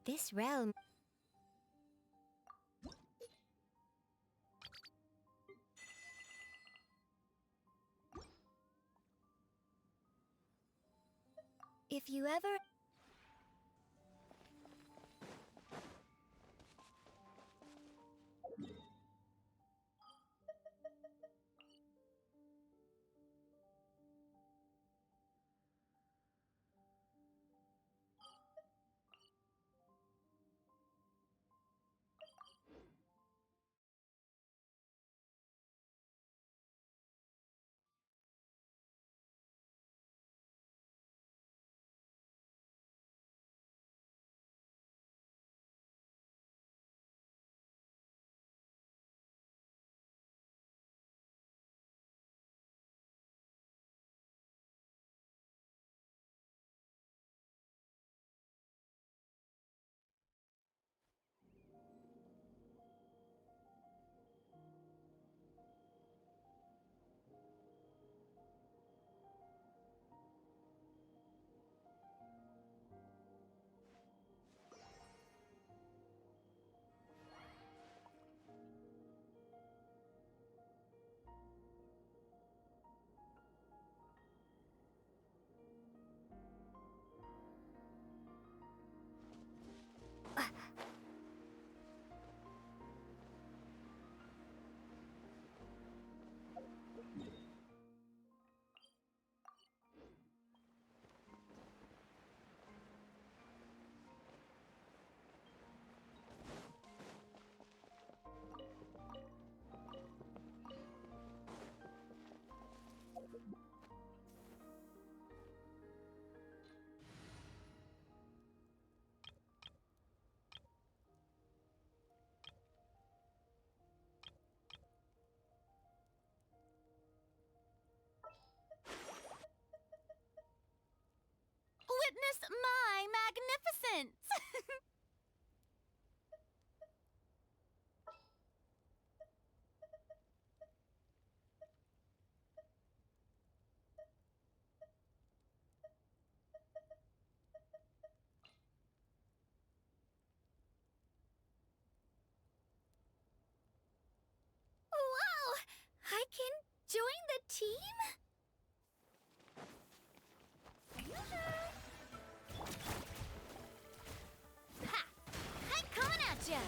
This realm... If you ever... Witness my magnificence! Wow! I can join the team? Ha! I'm coming at ya!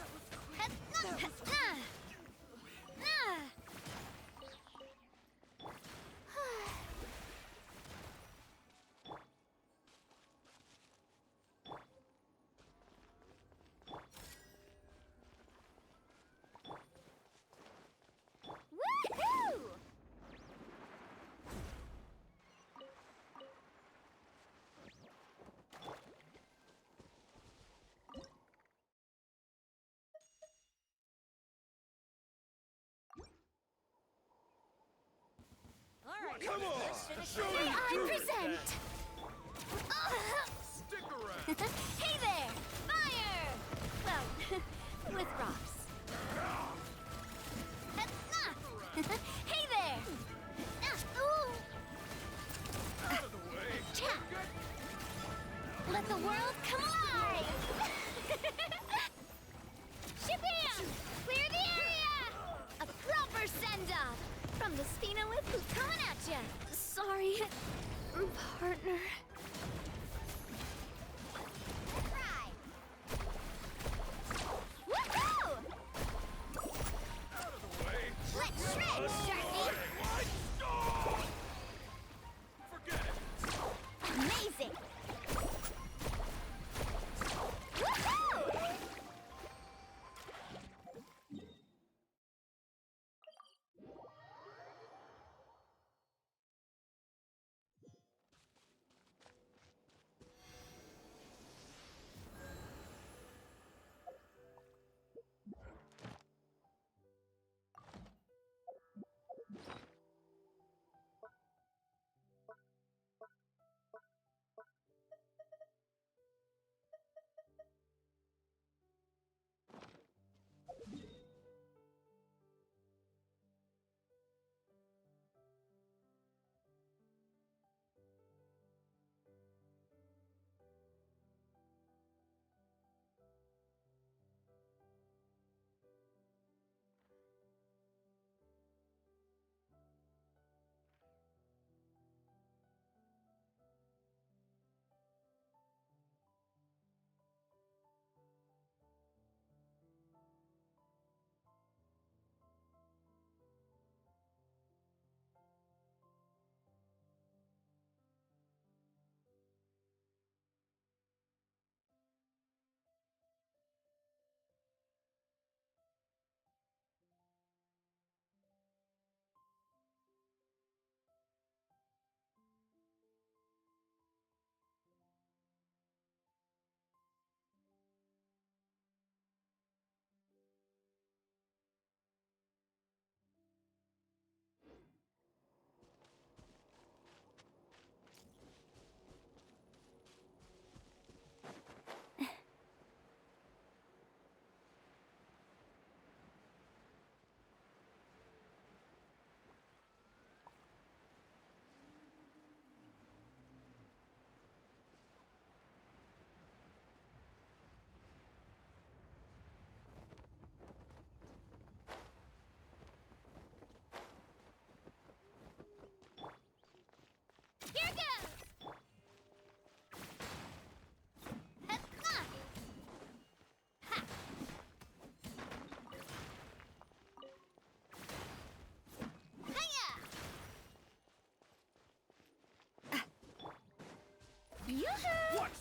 Woohoo! Come on! Show me May I you present! Stick around! Hey there! Fire! Well, with rocks. Hey there! Ooh! Out of the way! Cha! Let the world come alive! Shabam! Clear the area! A proper send-off! From the Spina with who's coming at ya! Sorry, partner. Right. Woohoo! Out of the way! Let's shred, Sharky! What? Forget it! Amazing! Woohoo!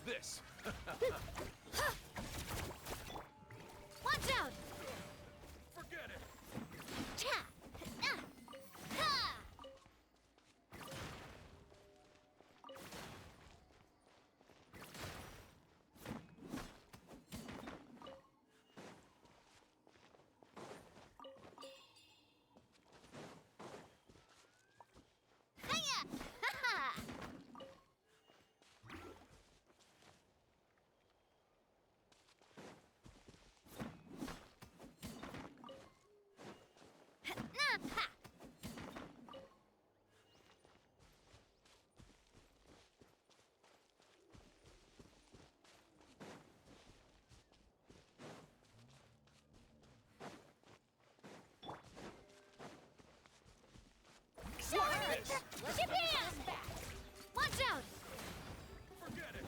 this? Watch out! Forget it! Cha! Ah! Ha! Hiya! Ha ha! Nah, ha! This? Japan! Watch out! Forget it!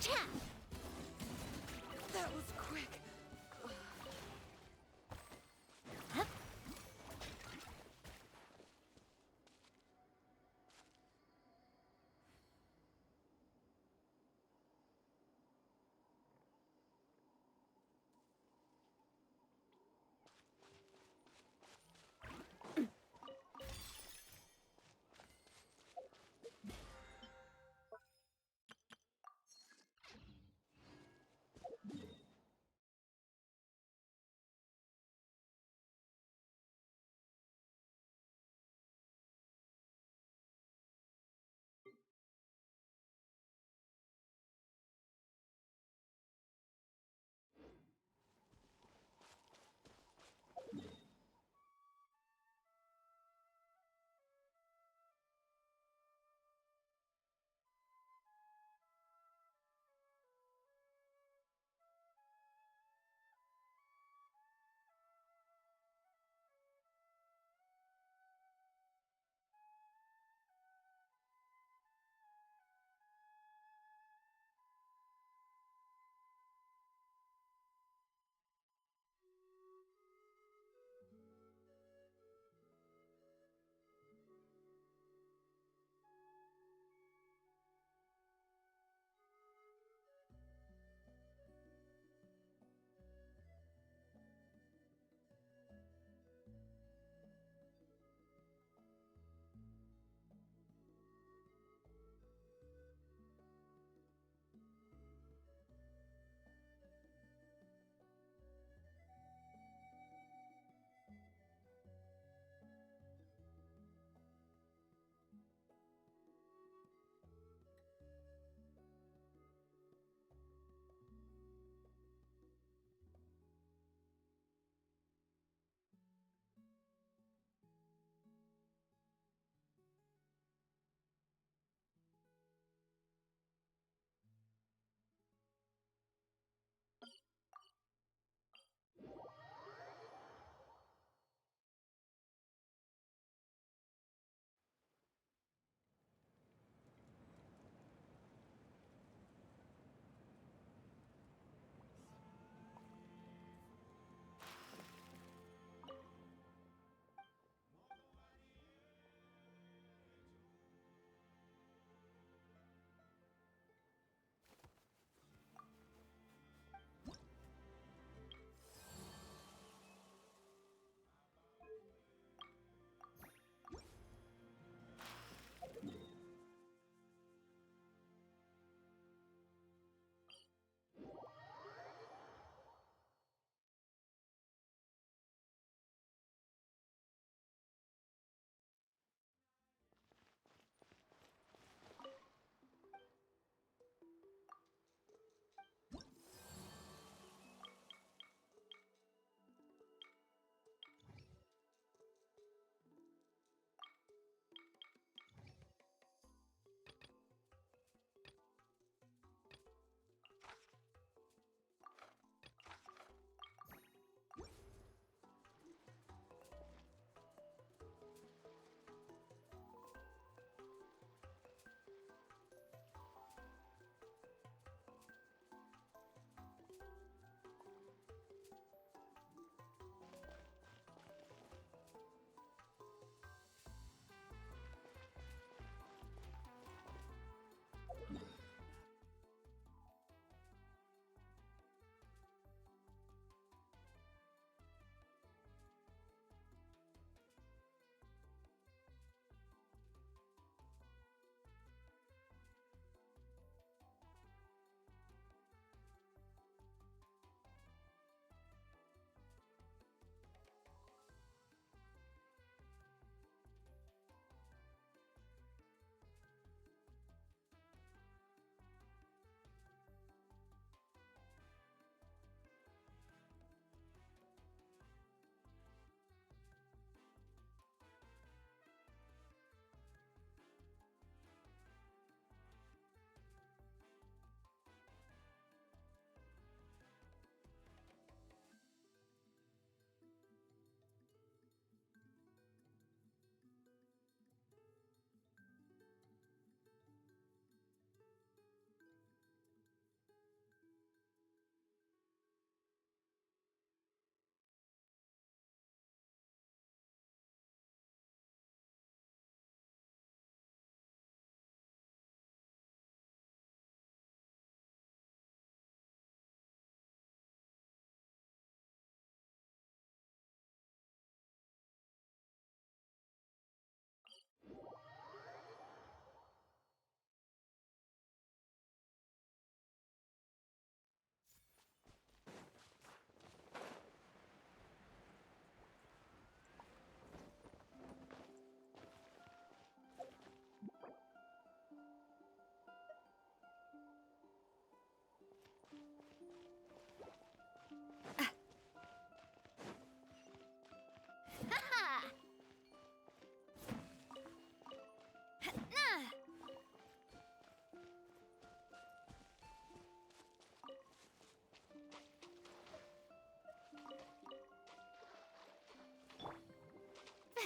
Cha! That was quick.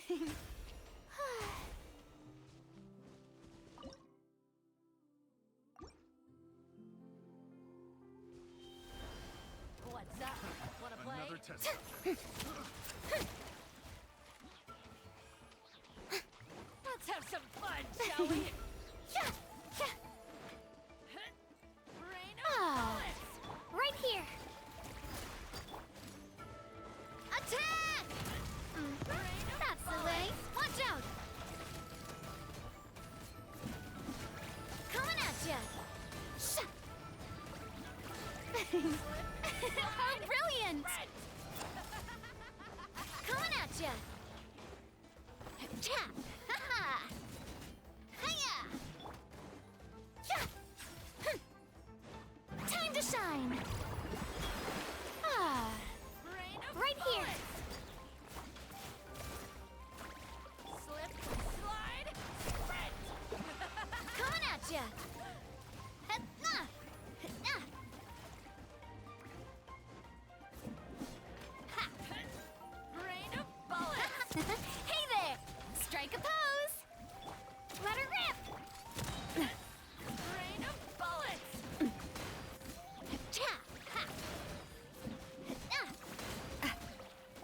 What's up? Wanna play? Another test subject. Let's have some fun, shall we? Rain of bullets! Right here. Attack! Rain of That's the bullets! way. Watch out! Coming at ya! How brilliant! Coming at ya! Cha! Ha ha! Hiya! Cha! Time to shine. Rain of Right here. bullets! Slip, slide, sprint! Coming at ya! Ha-na! Ha-na! Ha! Rain of bullets! Hey there! Strike a pose. Let her rip. Rain of bullets! Cha! Ha! Ha-na!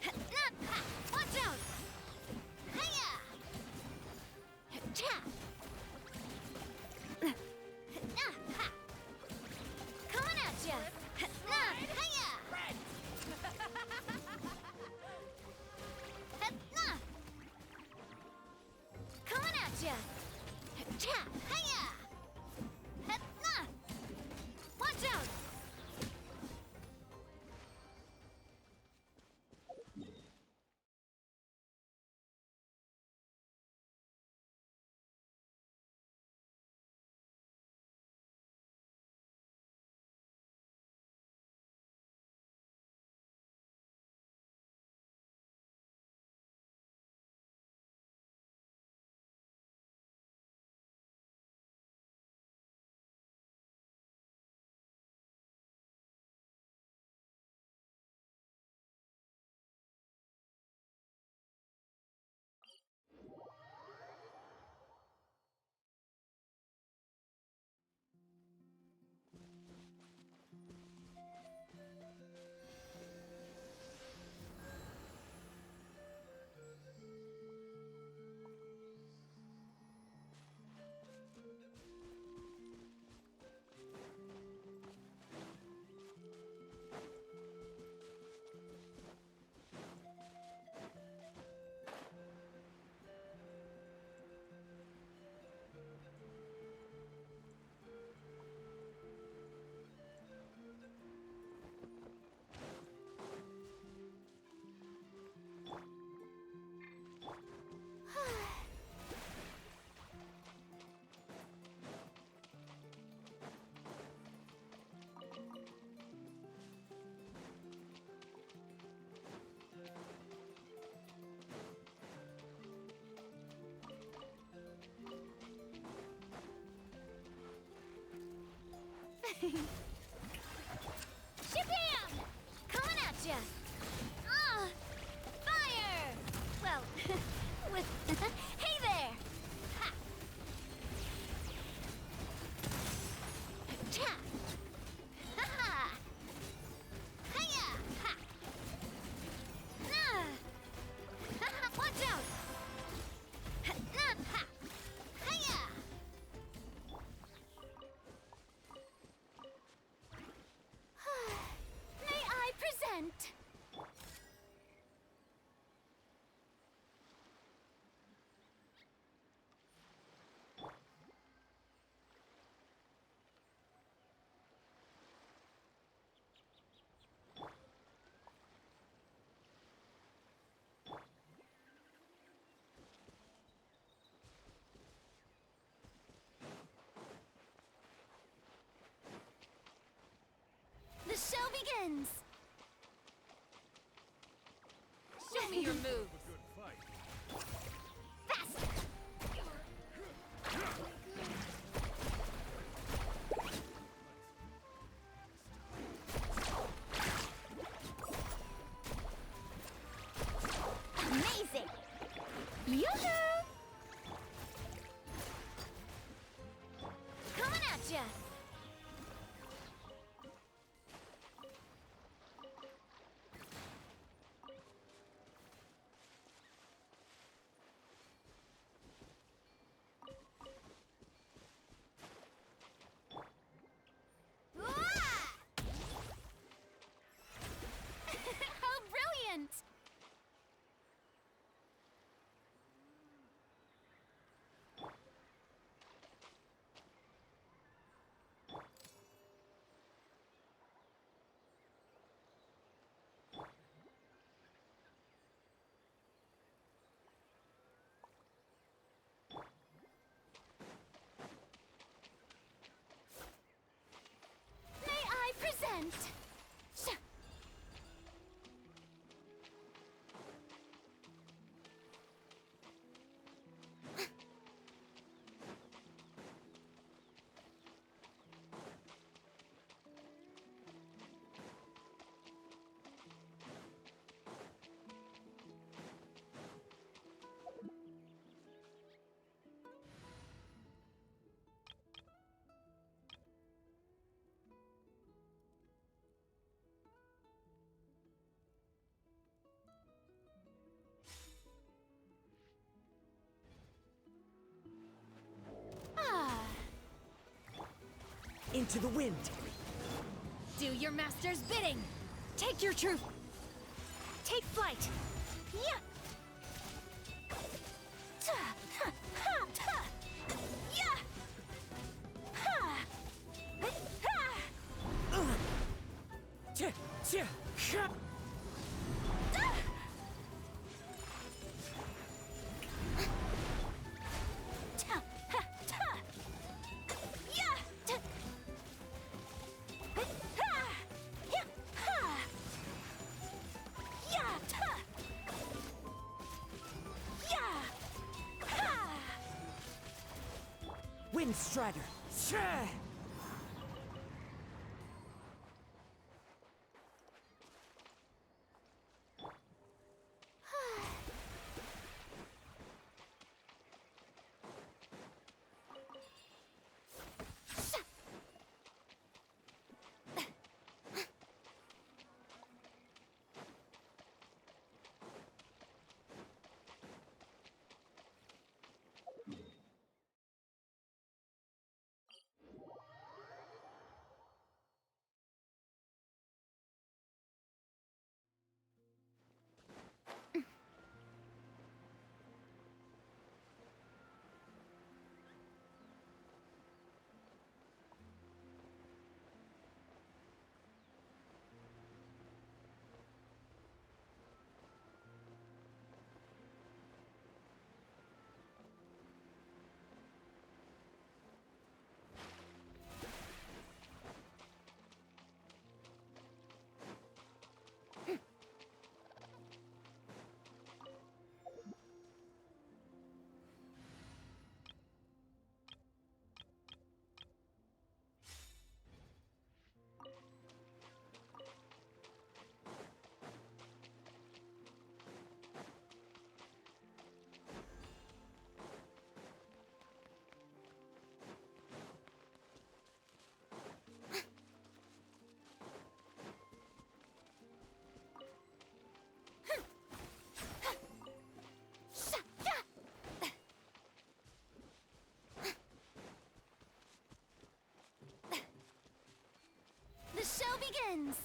Ha-na! Ha! Watch out! Hiya! Cha! Ha-na! Ha! Coming at ya! Ha-na! Hiya! Ha-na! Coming at ya! Cha! Hiya! Ha-na! Watch out! Shabam! Coming at ya! Ah! Fire! Well, with... hey there! Ha! Cha! Ha ha! Hiya! Ha! Nah! Ha ha! Watch out! Ha! Nah! Ha! Hiya! May I present? The show begins. Show me your moves! Good fight. Faster. Amazing. Yoo-hoo! Coming at ya! How brilliant! May I present? Sha. Ah, Into the wind! do your master's bidding. Take your truth. Take flight. Yeah. Ta, ha, ha, ta. Yeah. Ha. Ha. Tch, tch, ha! Ah. Ta, ha, ta. Yeah. Ta. Ha. Yeah. Ha. Yeah. Ta. Yeah. Ha. Wind Strider! Tch! The show begins.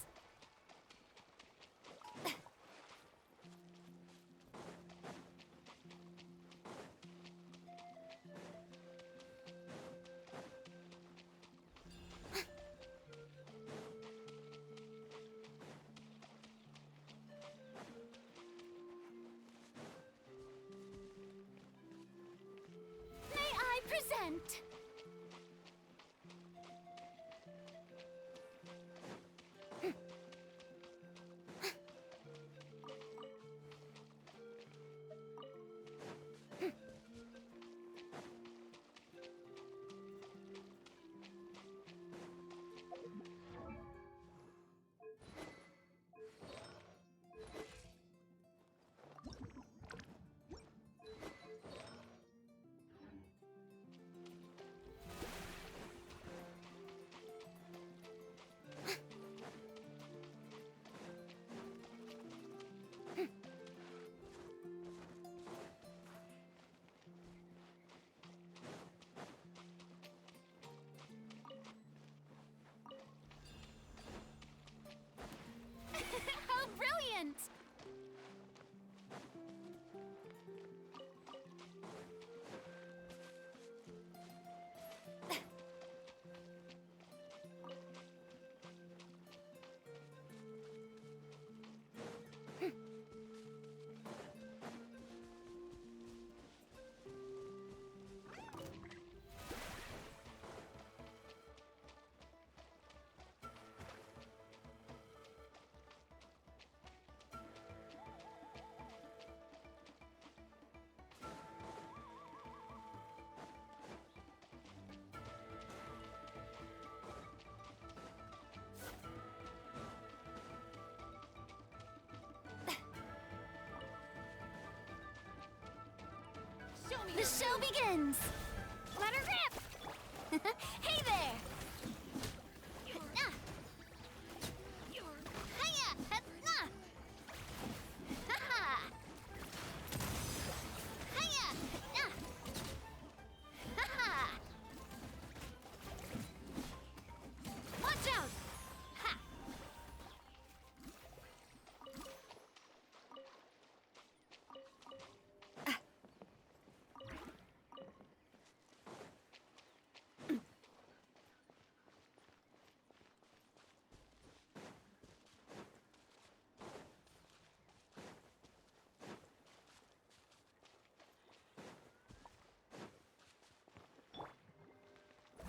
May I present? The show begins! Let her rip! Hey there! Ah. Hiya! Ah. Ha-ha! Hiya! Ah. Ha-ha! Watch out! Ha!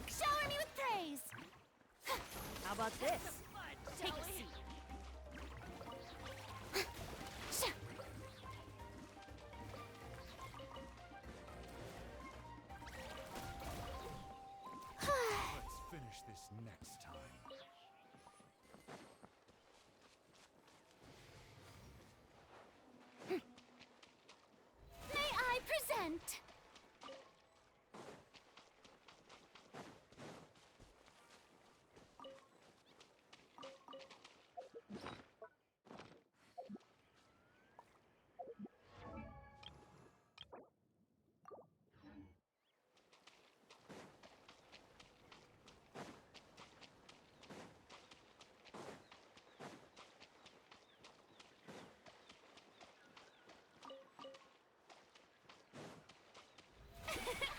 Shower me with praise! How about this? Take a seat. Let's finish this next time. May I present?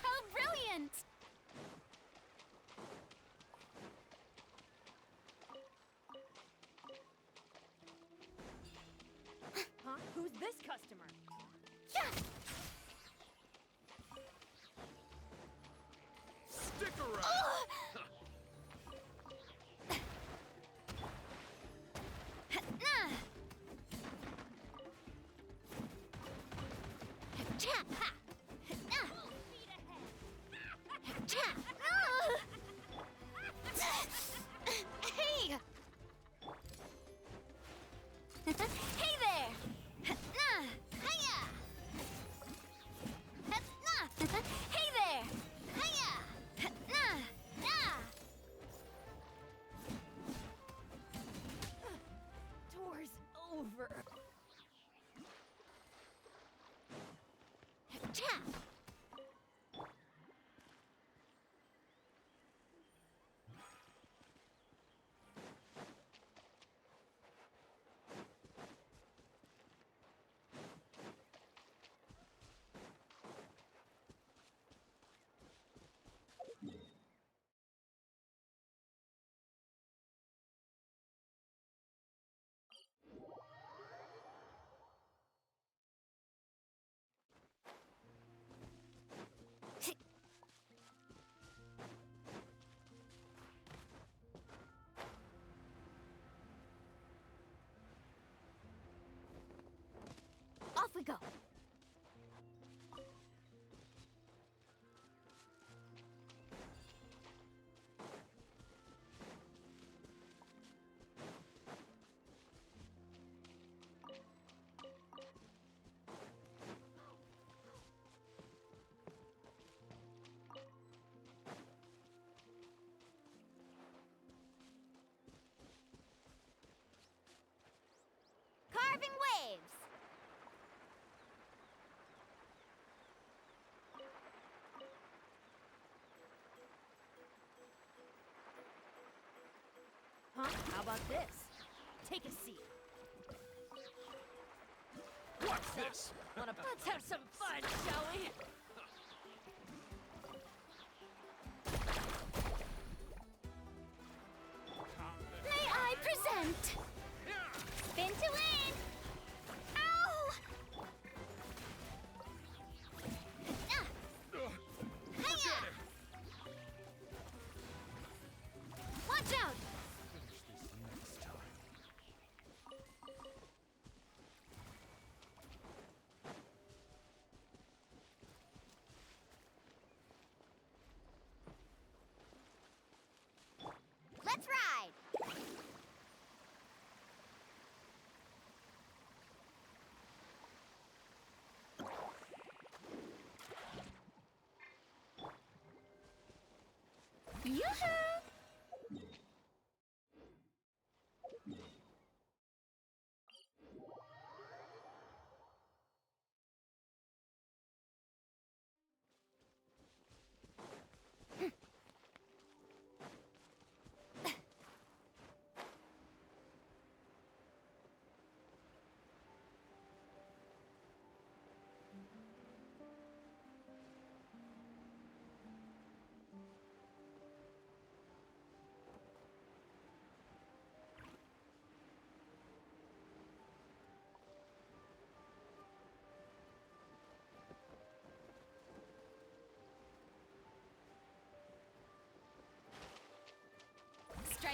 How brilliant! Huh? Who's this customer? Yeah! Stick around! Ah. Cha! Ha! Ah. Cha! Hey! Hey there! Ah. Hiya! Ah. Hey there! Hiya! Ah. Ah. Tour's over. Cha! Off we go. Carving waves. Huh? How about this? Take a seat. Watch this! Let's have some fun, shall we? May I present? Spin to win! Ow! Ah. Hiya! Watch out! Finish this next time. Let's ride!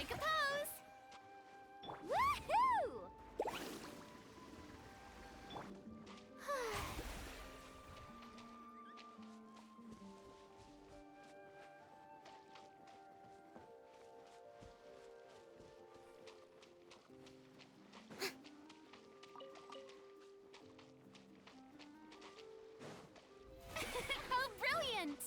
Take a pose! Woohoo! How brilliant!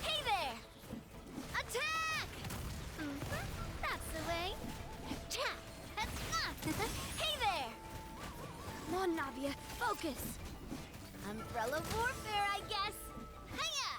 Hey there! Attack! That's the way. Hey there! Come on, Navia, focus. Umbrella warfare, I guess. Hiya!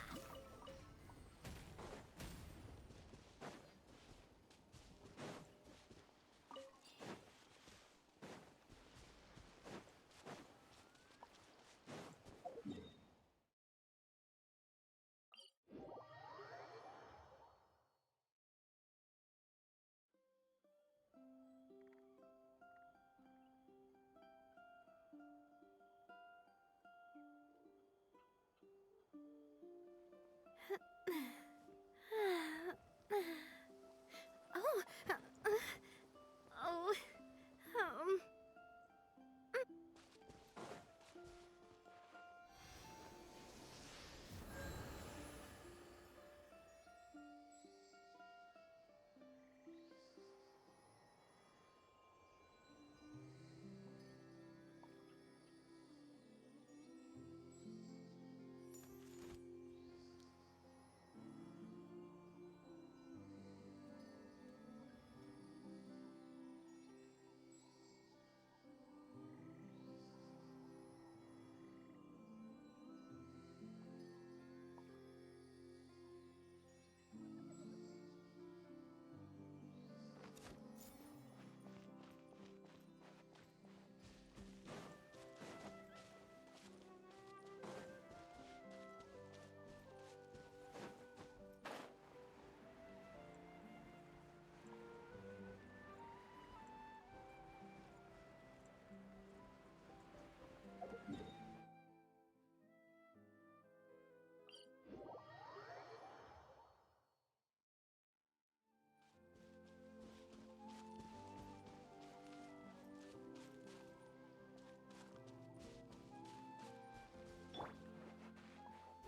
Oh, oh, um.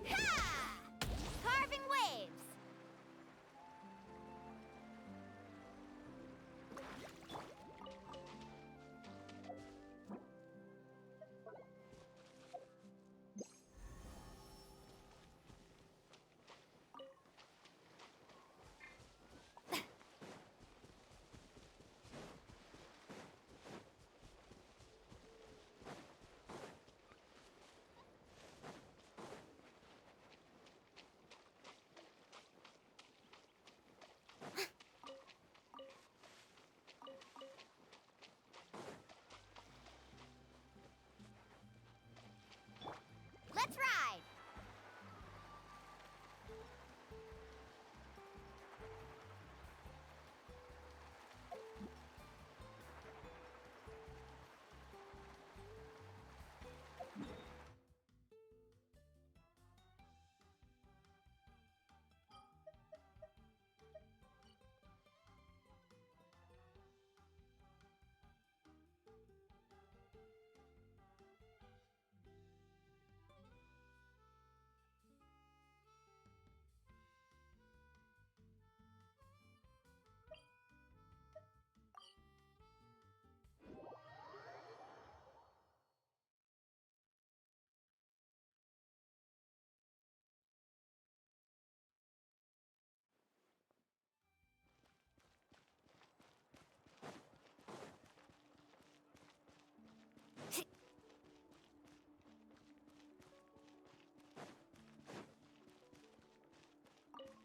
Ha! Carving waves. Let's ride!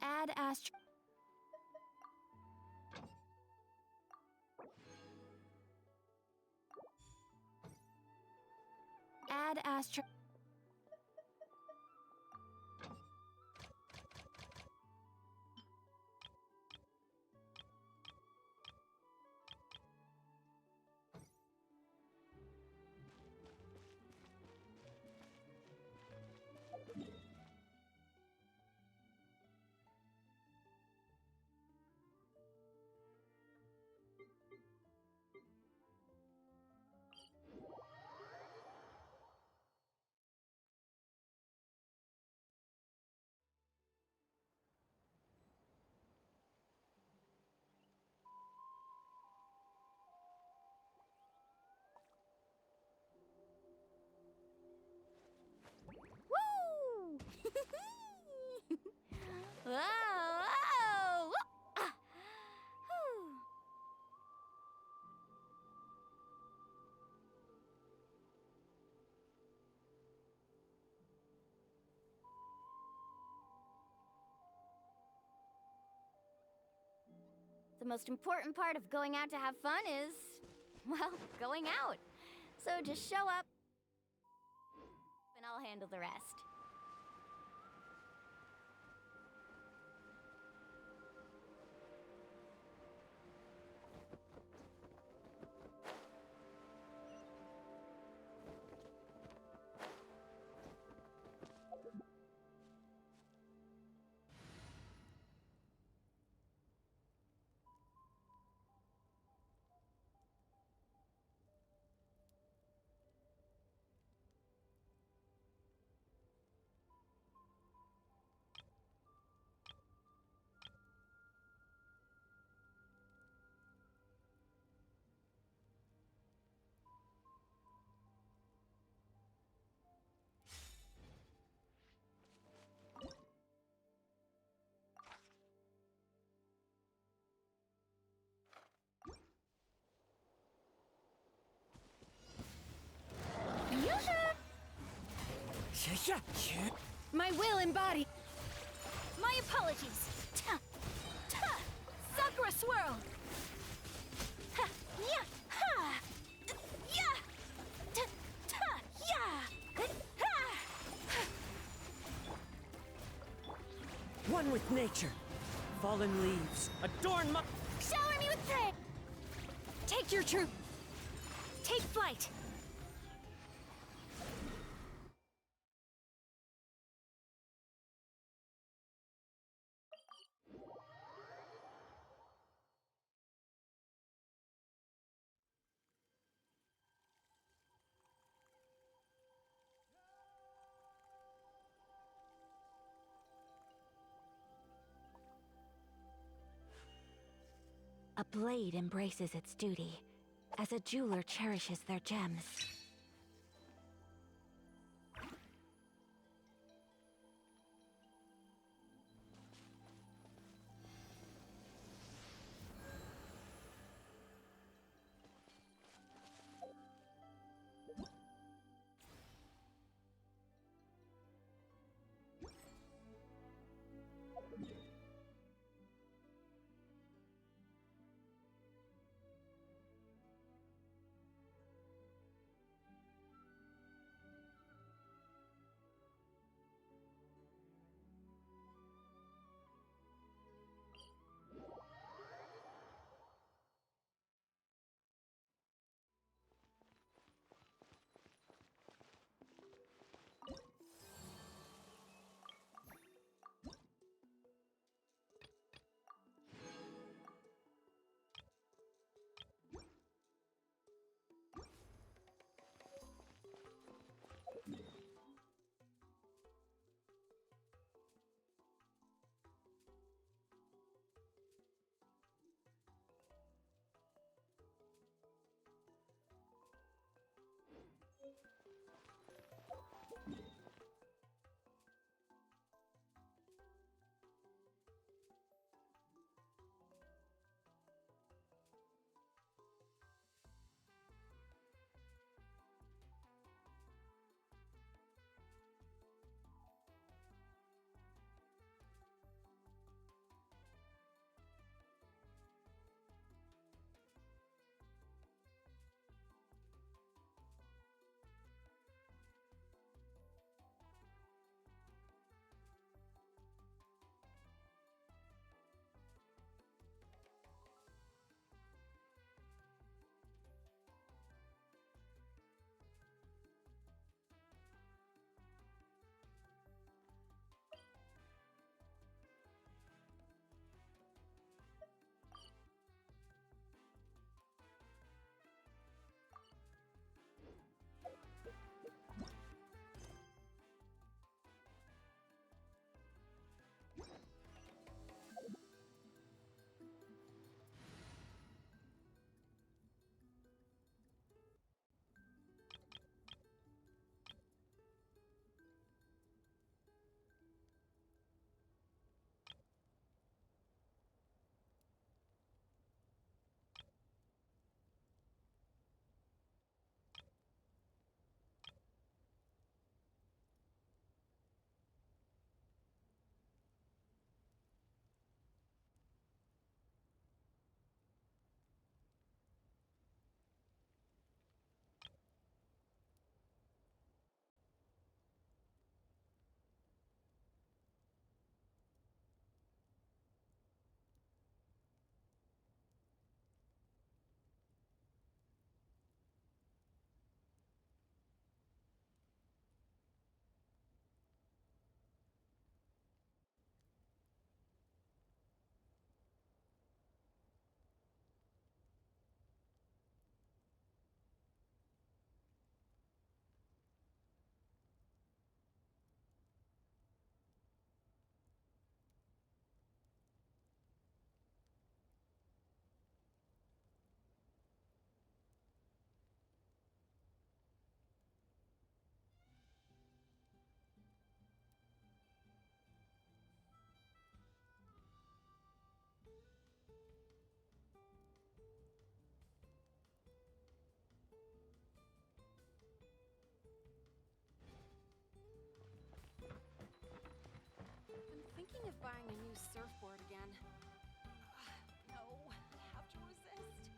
Add astro. Add astro. The most important part of going out to have fun is, well, going out. So just show up, and I'll handle the rest. My will embodied. My apologies. Ta, ta, Sakura swirl. Ha, ya, ha, ya, ta, ta, ya, ha. One with nature. Fallen leaves adorn my. Shower me with praise. Take your truth. Take flight. A blade embraces its duty, as a jeweler cherishes their gems. surfboard again. No, I have to resist.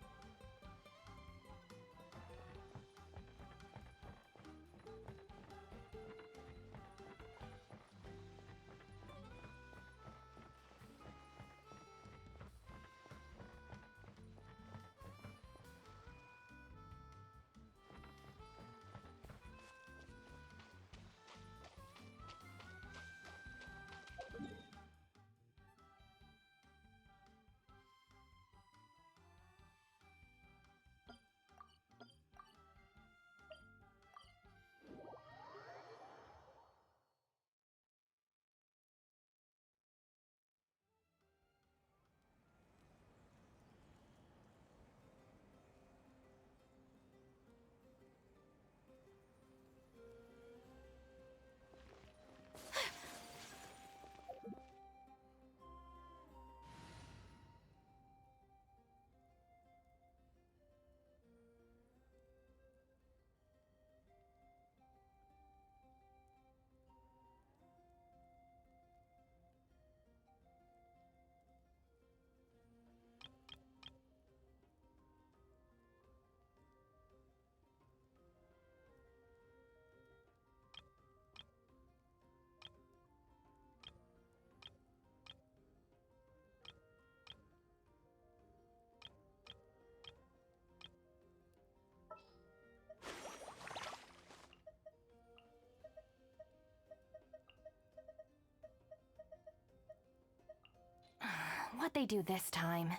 What'd they do this time?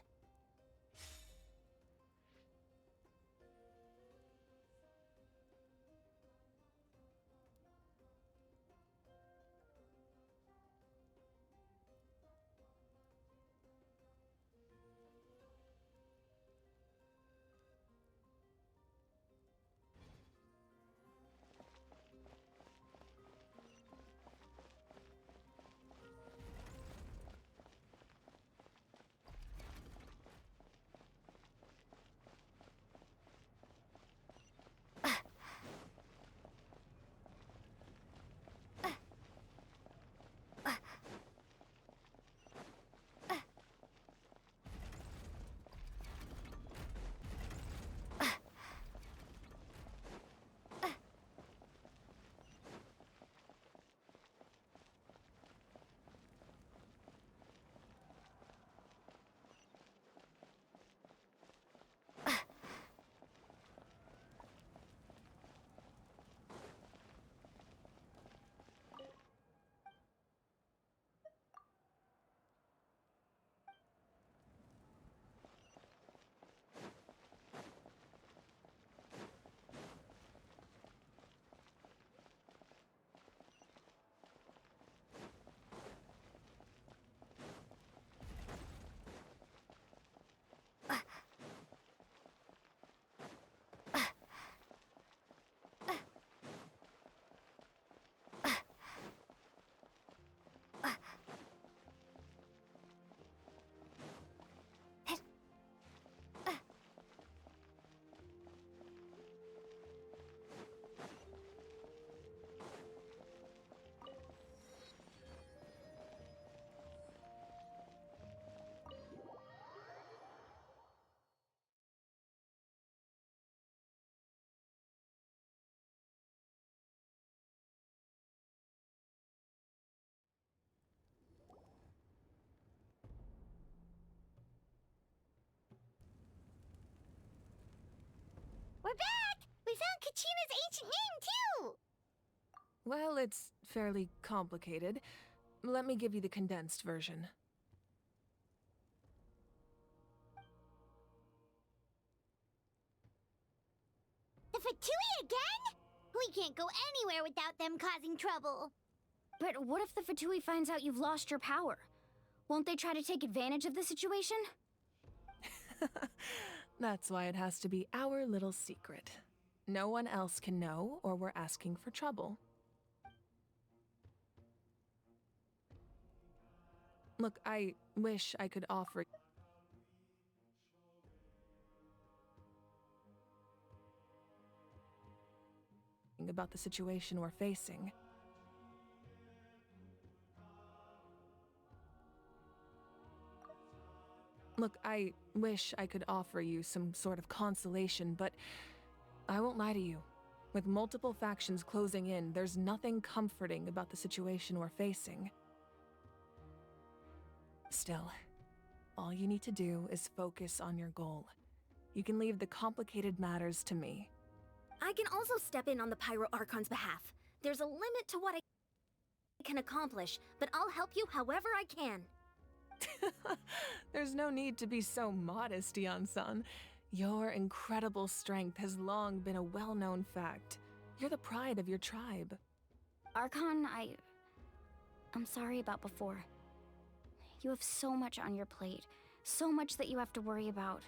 We're back! We found Kachina's ancient name, too! Well, it's fairly complicated. Let me give you the condensed version. The Fatui again? We can't go anywhere without them causing trouble. But what if the Fatui finds out you've lost your power? Won't they try to take advantage of the situation? That's why it has to be our little secret. No one else can know, or we're asking for trouble. Look, I wish I could offer about the situation we're facing. Look, I wish I could offer you some sort of consolation, but I won't lie to you. With multiple factions closing in, there's nothing comforting about the situation we're facing. Still, all you need to do is focus on your goal. You can leave the complicated matters to me. I can also step in on the Pyro Archon's behalf. There's a limit to what I can accomplish, but I'll help you however I can. There's no need to be so modest, Yan-san. Your incredible strength has long been a well-known fact. You're the pride of your tribe. Archon, I'm sorry about before. You have so much on your plate, so much that you have to worry about.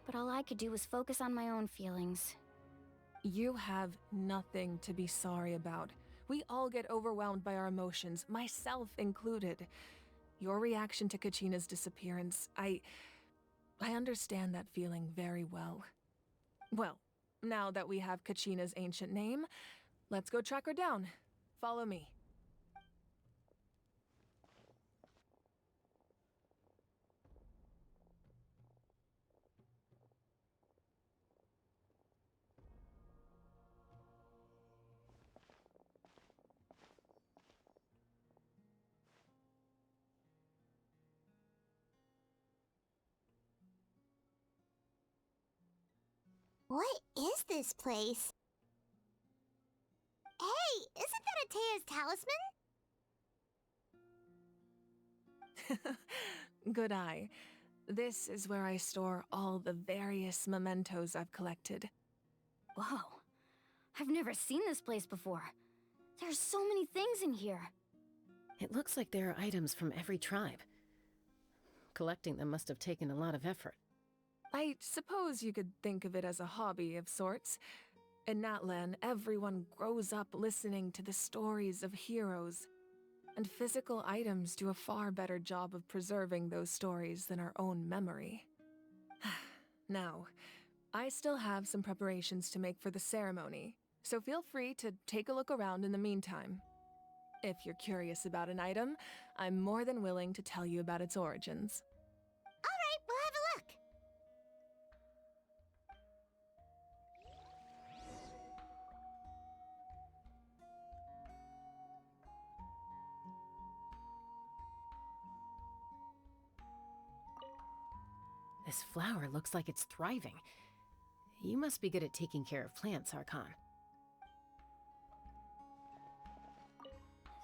But all I could do was focus on my own feelings. You have nothing to be sorry about. We all get overwhelmed by our emotions, myself included. Your reaction to Kachina's disappearance, I understand that feeling very well. Well, now that we have Kachina's ancient name, let's go track her down. Follow me. What is this place? Hey, isn't that Atea's talisman? Good eye. This is where I store all the various mementos I've collected. Whoa. I've never seen this place before. There's so many things in here. It looks like there are items from every tribe. Collecting them must have taken a lot of effort. I suppose you could think of it as a hobby of sorts. In Natlan, everyone grows up listening to the stories of heroes, and physical items do a far better job of preserving those stories than our own memory. Now, I still have some preparations to make for the ceremony, so feel free to take a look around in the meantime. If you're curious about an item, I'm more than willing to tell you about its origins. All right, we'll have a look. This flower looks like it's thriving. You must be good at taking care of plants, Archon.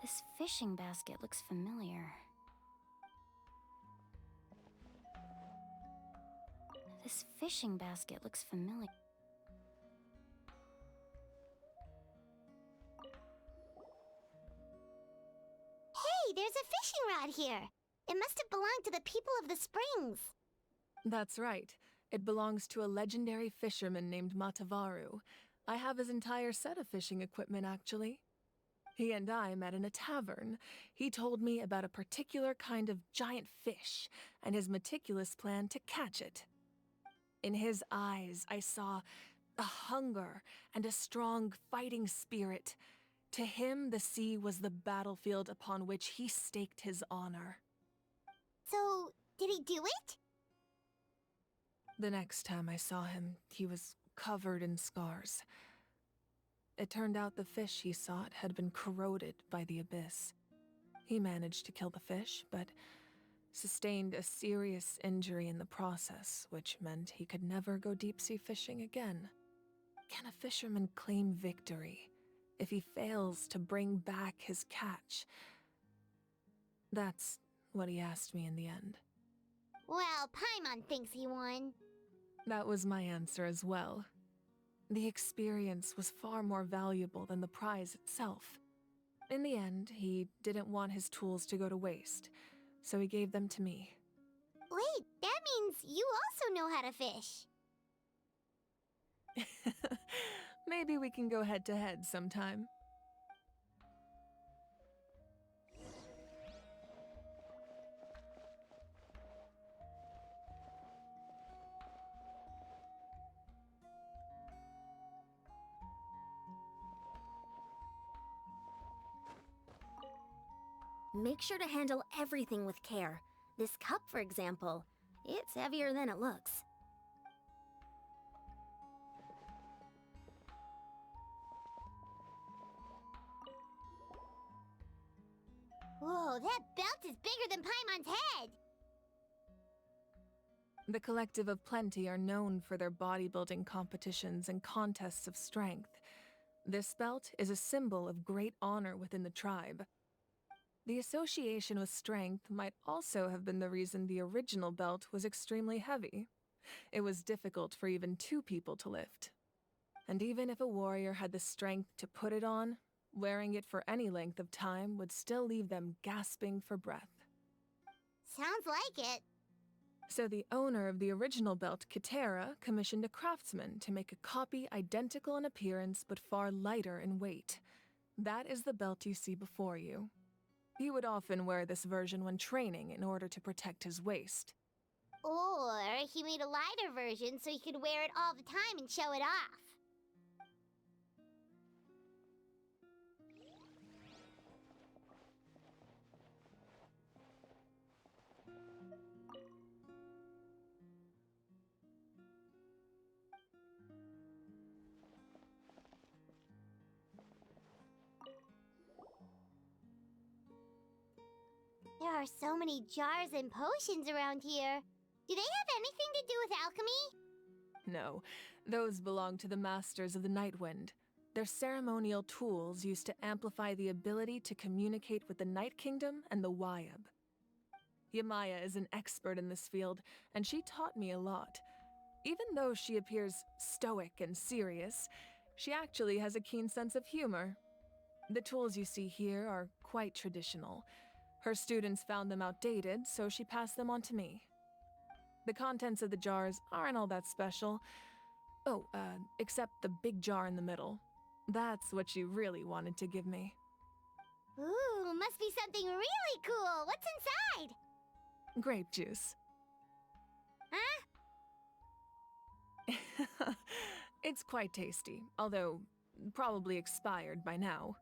This fishing basket looks familiar. This fishing basket looks familiar. Hey, there's a fishing rod here. It must have belonged to the people of the springs. That's right. It belongs to a legendary fisherman named Matavaru. I have his entire set of fishing equipment, actually. He and I met in a tavern. He told me about a particular kind of giant fish and his meticulous plan to catch it. In his eyes, I saw a hunger and a strong fighting spirit. To him, the sea was the battlefield upon which he staked his honor. So, did he do it? The next time I saw him, he was covered in scars. It turned out the fish he sought had been corroded by the abyss. He managed to kill the fish, but sustained a serious injury in the process, which meant he could never go deep-sea fishing again. Can a fisherman claim victory if he fails to bring back his catch? That's what he asked me in the end. Well, Paimon thinks he won. That was my answer as well. The experience was far more valuable than the prize itself. In the end, he didn't want his tools to go to waste, so he gave them to me. Wait, that means you also know how to fish. Maybe we can go head-to-head sometime. Make sure to handle everything with care. This cup, for example. It's heavier than it looks. Whoa, that belt is bigger than Paimon's head! The Collective of Plenty are known for their bodybuilding competitions and contests of strength. This belt is a symbol of great honor within the tribe. The association with strength might also have been the reason the original belt was extremely heavy. It was difficult for even 2 people to lift. And even if a warrior had the strength to put it on, wearing it for any length of time would still leave them gasping for breath. Sounds like it. So the owner of the original belt, Kitera, commissioned a craftsman to make a copy identical in appearance but far lighter in weight. That is the belt you see before you. He would often wear this version when training in order to protect his waist. Or he made a lighter version so he could wear it all the time and show it off. There are so many jars and potions around here. Do they have anything to do with alchemy? No, those belong to the Masters of the Night Wind. They're ceremonial tools used to amplify the ability to communicate with the Night Kingdom and the Wyab. Yamaya is an expert in this field, and she taught me a lot. Even though she appears stoic and serious, she actually has a keen sense of humor. The tools you see here are quite traditional. Her students found them outdated, so she passed them on to me. The contents of the jars aren't all that special. Oh, except the big jar in the middle. That's what she really wanted to give me. Ooh, must be something really cool. What's inside? Grape juice. Huh? It's quite tasty, although probably expired by now.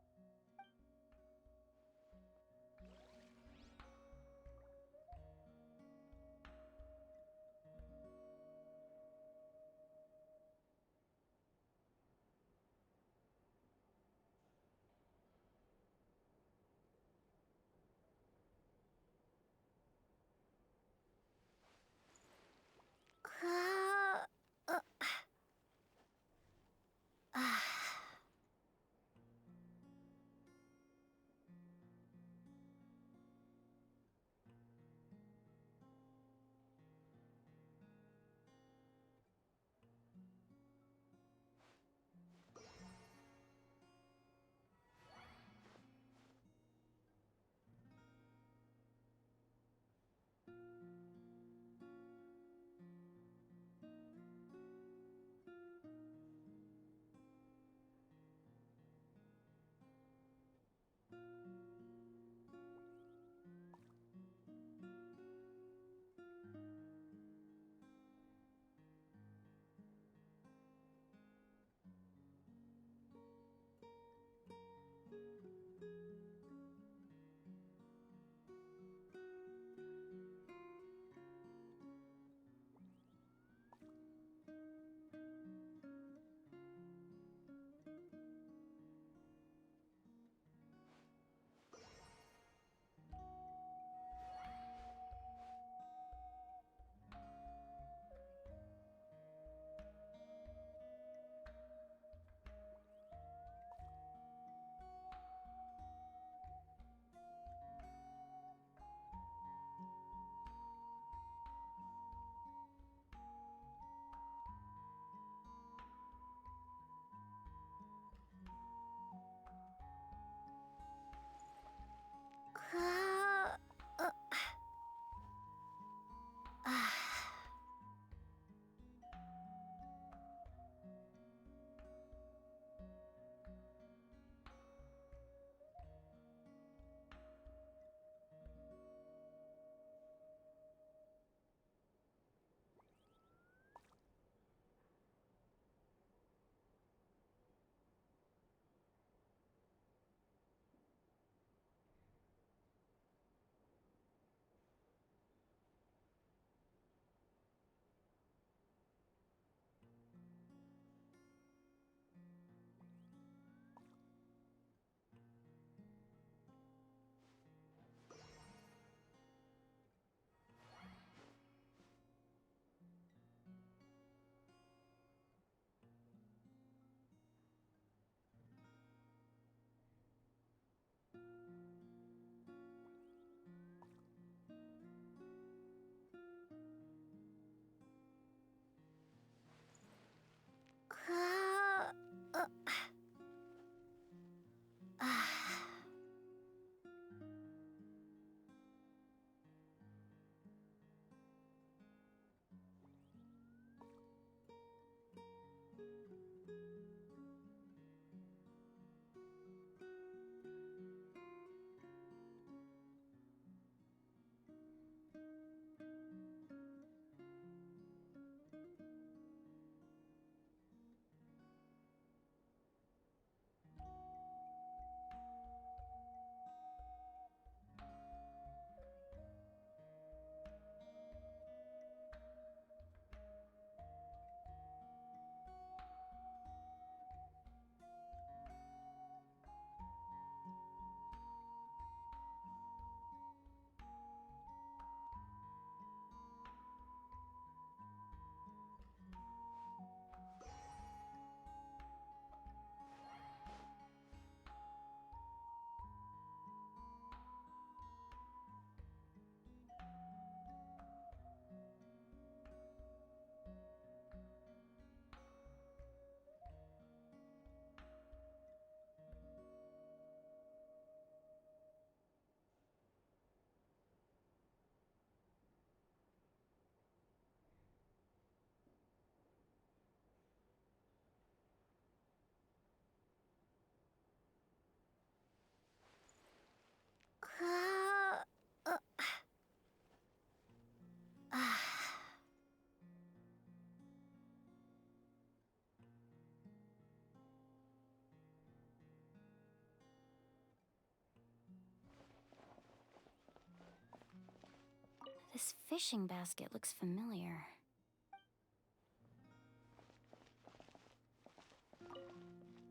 This fishing basket looks familiar.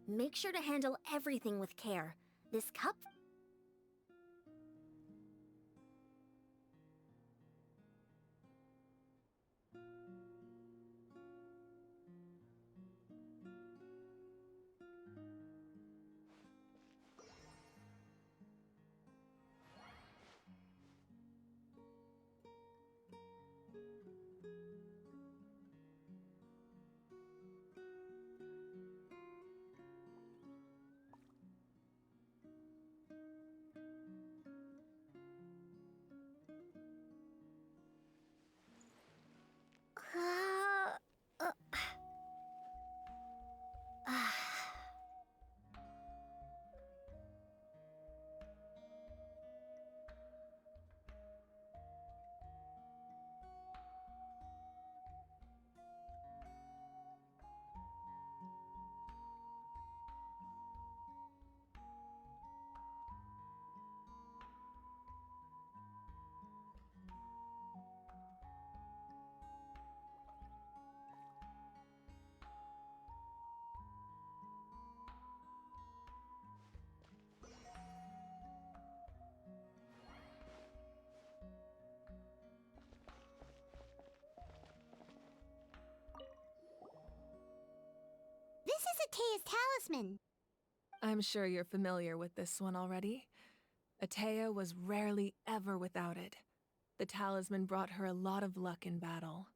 Make sure to handle everything with care. This cup... This is Atea's talisman. I'm sure you're familiar with this one already. Atea was rarely ever without it. The talisman brought her a lot of luck in battle.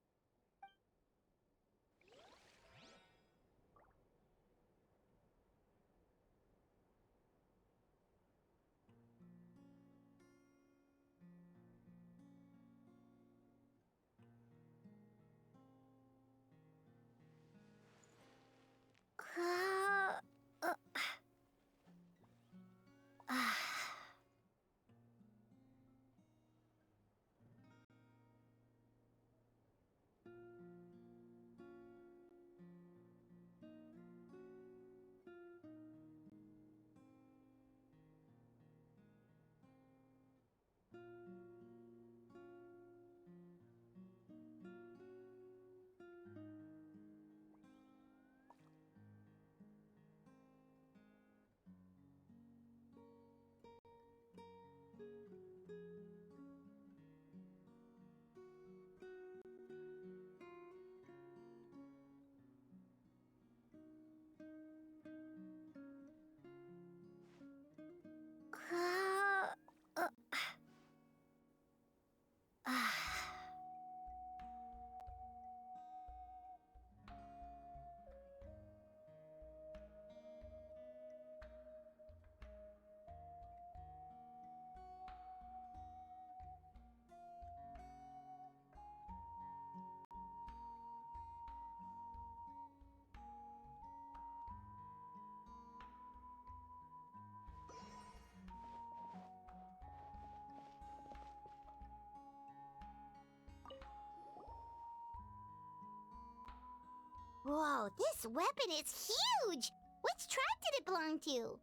Whoa, this weapon is huge! Which tribe did it belong to?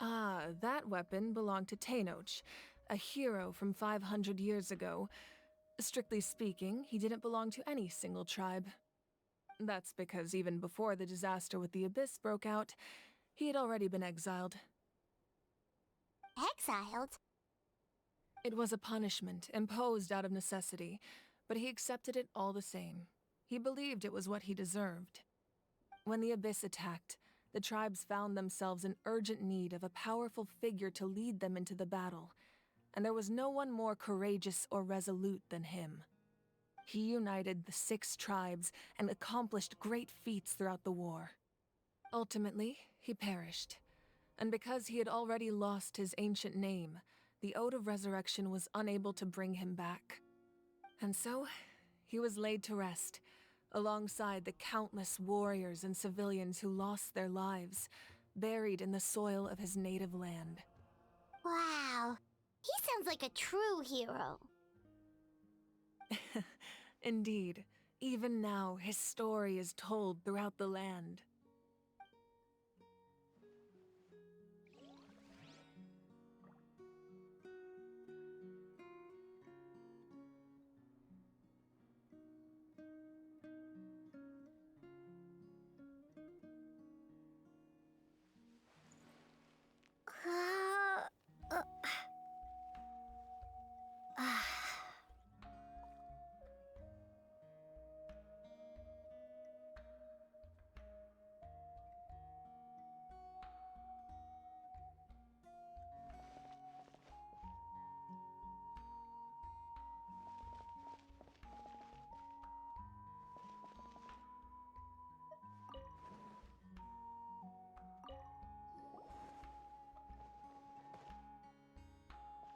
Ah, that weapon belonged to Tenoch, a hero from 500 years ago. Strictly speaking, he didn't belong to any single tribe. That's because even before the disaster with the Abyss broke out, he had already been exiled. Exiled? It was a punishment imposed out of necessity, but he accepted it all the same. He believed it was what he deserved. When the Abyss attacked, the tribes found themselves in urgent need of a powerful figure to lead them into the battle, and there was no one more courageous or resolute than him. He united the 6 tribes and accomplished great feats throughout the war. Ultimately, he perished, and because he had already lost his ancient name, the Ode of Resurrection was unable to bring him back. And so, he was laid to rest, alongside the countless warriors and civilians who lost their lives, buried in the soil of his native land. Wow, he sounds like a true hero. Indeed, even now his story is told throughout the land.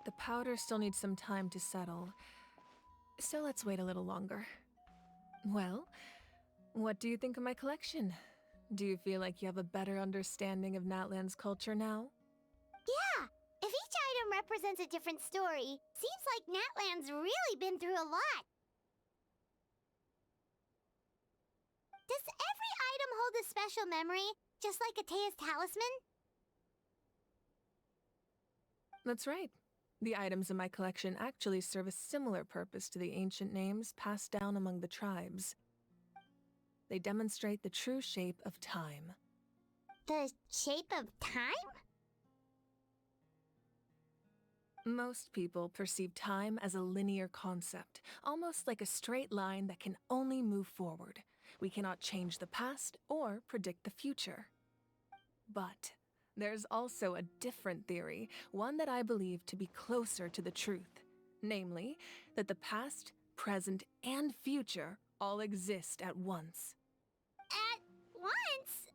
The powder still needs some time to settle, so let's wait a little longer. Well, what do you think of my collection? Do you feel like you have a better understanding of Natlan's culture now? Yeah, if each item represents a different story, seems like Natlan's really been through a lot. Does every item hold a special memory, just like Atea's talisman? That's right. The items in my collection actually serve a similar purpose to the ancient names passed down among the tribes. They demonstrate the true shape of time. The shape of time? Most people perceive time as a linear concept, almost like a straight line that can only move forward. We cannot change the past or predict the future. But there's also a different theory, one that I believe to be closer to the truth. Namely, that the past, present, and future all exist at once. At once?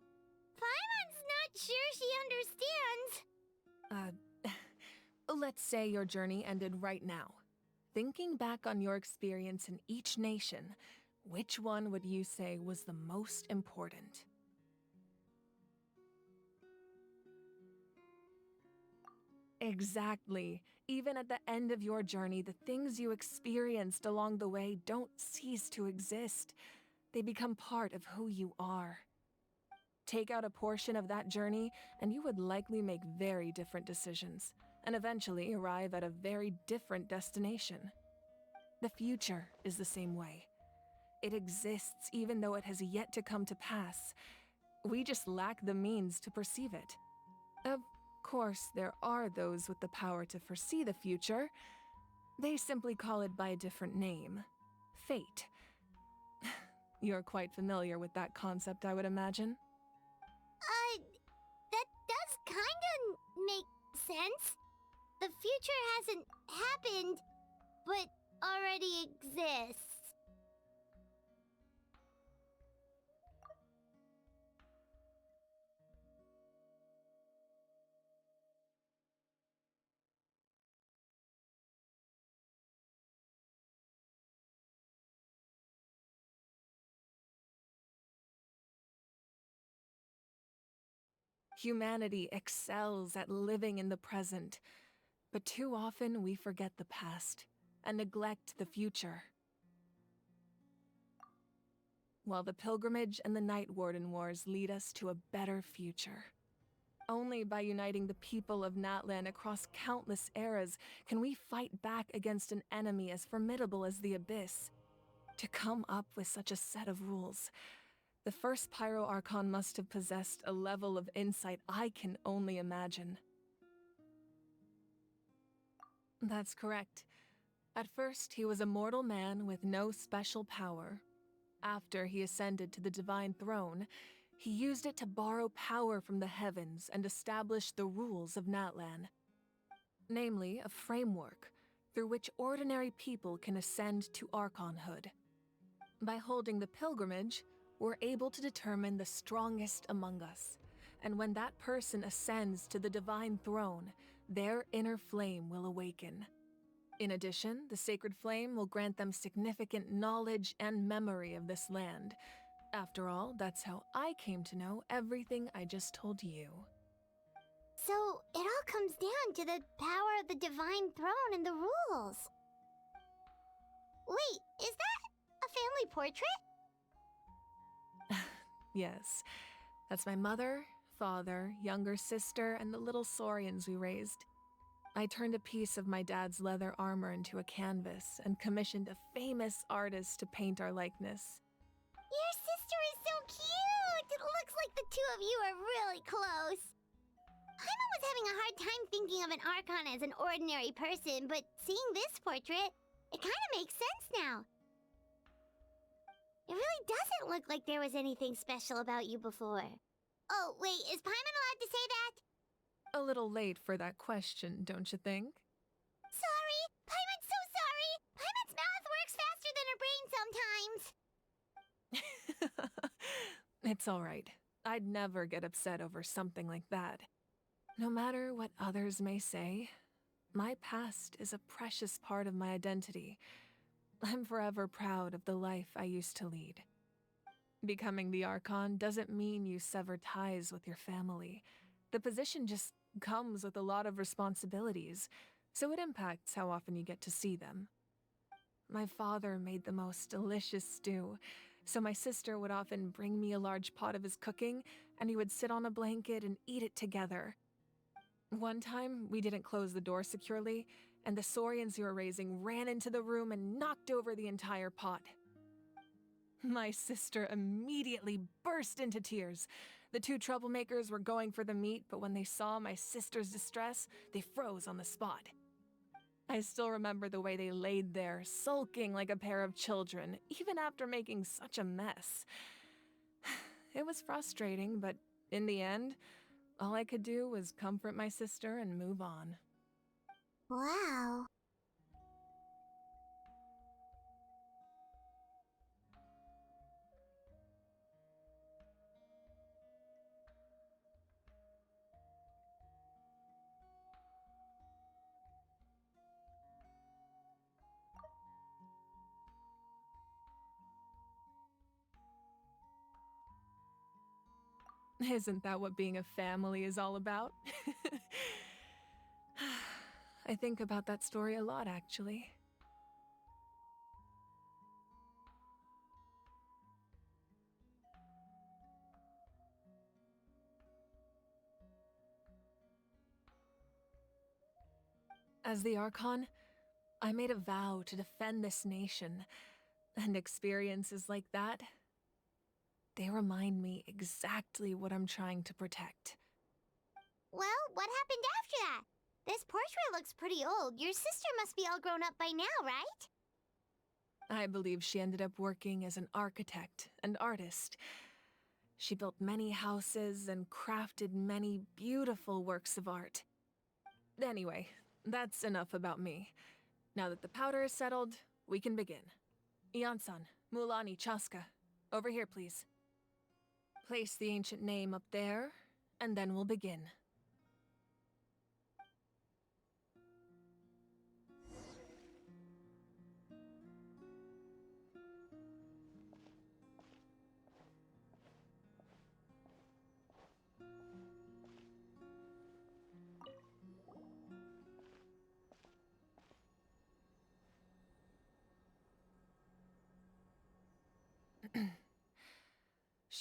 Paimon's not sure she understands. Let's say your journey ended right now. Thinking back on your experience in each nation, which one would you say was the most important? Exactly. Even at the end of your journey, the things you experienced along the way don't cease to exist. They become part of who you are. Take out a portion of that journey, and you would likely make very different decisions, and eventually arrive at a very different destination. The future is the same way. It exists even though it has yet to come to pass. We just lack the means to perceive it. Of course, there are those with the power to foresee the future. They simply call it by a different name. Fate. You're quite familiar with that concept, I would imagine. That does kinda make sense. The future hasn't happened, but already exists. Humanity excels at living in the present, but too often we forget the past and neglect the future. while the pilgrimage and the Night Warden Wars lead us to a better future. Only by uniting the people of Natlan across countless eras can we fight back against an enemy as formidable as the Abyss. To come up with such a set of rules, the first Pyro Archon must have possessed a level of insight I can only imagine. That's correct. At first, he was a mortal man with no special power. After he ascended to the Divine Throne, he used it to borrow power from the heavens and establish the rules of Natlan. Namely, a framework through which ordinary people can ascend to Archonhood. By holding the pilgrimage, we're able to determine the strongest among us, and when that person ascends to the Divine Throne, their inner flame will awaken. In addition, the sacred flame will grant them significant knowledge and memory of this land. After all, that's how I came to know everything I just told you. So, it all comes down to the power of the Divine Throne and the rules. Wait, is that a family portrait? Yes, that's my mother, father, younger sister, and the little saurians we raised. I turned a piece of my dad's leather armor into a canvas and commissioned a famous artist to paint our likeness. Your sister is so cute! It looks like the two of you are really close. Paimon was having a hard time thinking of an Archon as an ordinary person, but seeing this portrait, it kind of makes sense now. It really doesn't look like there was anything special about you before. Oh, wait, is Paimon allowed to say that? A little late for that question, don't you think? Sorry! Paimon's so sorry! Paimon's mouth works faster than her brain sometimes! It's all right. I'd never get upset over something like that. No matter what others may say, my past is a precious part of my identity. I'm forever proud of the life I used to lead. Becoming the Archon doesn't mean you sever ties with your family. The position just comes with a lot of responsibilities, so it impacts how often you get to see them. My father made the most delicious stew, so my sister would often bring me a large pot of his cooking, and we would sit on a blanket and eat it together. One time, we didn't close the door securely, and the saurians you were raising ran into the room and knocked over the entire pot. My sister immediately burst into tears. The two troublemakers were going for the meat, but when they saw my sister's distress, they froze on the spot. I still remember the way they laid there, sulking like a pair of children, even after making such a mess. It was frustrating, but in the end, all I could do was comfort my sister and move on. Wow. Isn't that what being a family is all about? I think about that story a lot, actually. As the Archon, I made a vow to defend this nation, and experiences like that, they remind me exactly what I'm trying to protect. Well, what happened after that? This portrait looks pretty old. Your sister must be all grown up by now, right? I believe she ended up working as an architect and artist. She built many houses and crafted many beautiful works of art. Anyway, that's enough about me. Now that the powder is settled, we can begin. Ian-san, Mulani, Chaska, over here, please. Place the ancient name up there, and then we'll begin.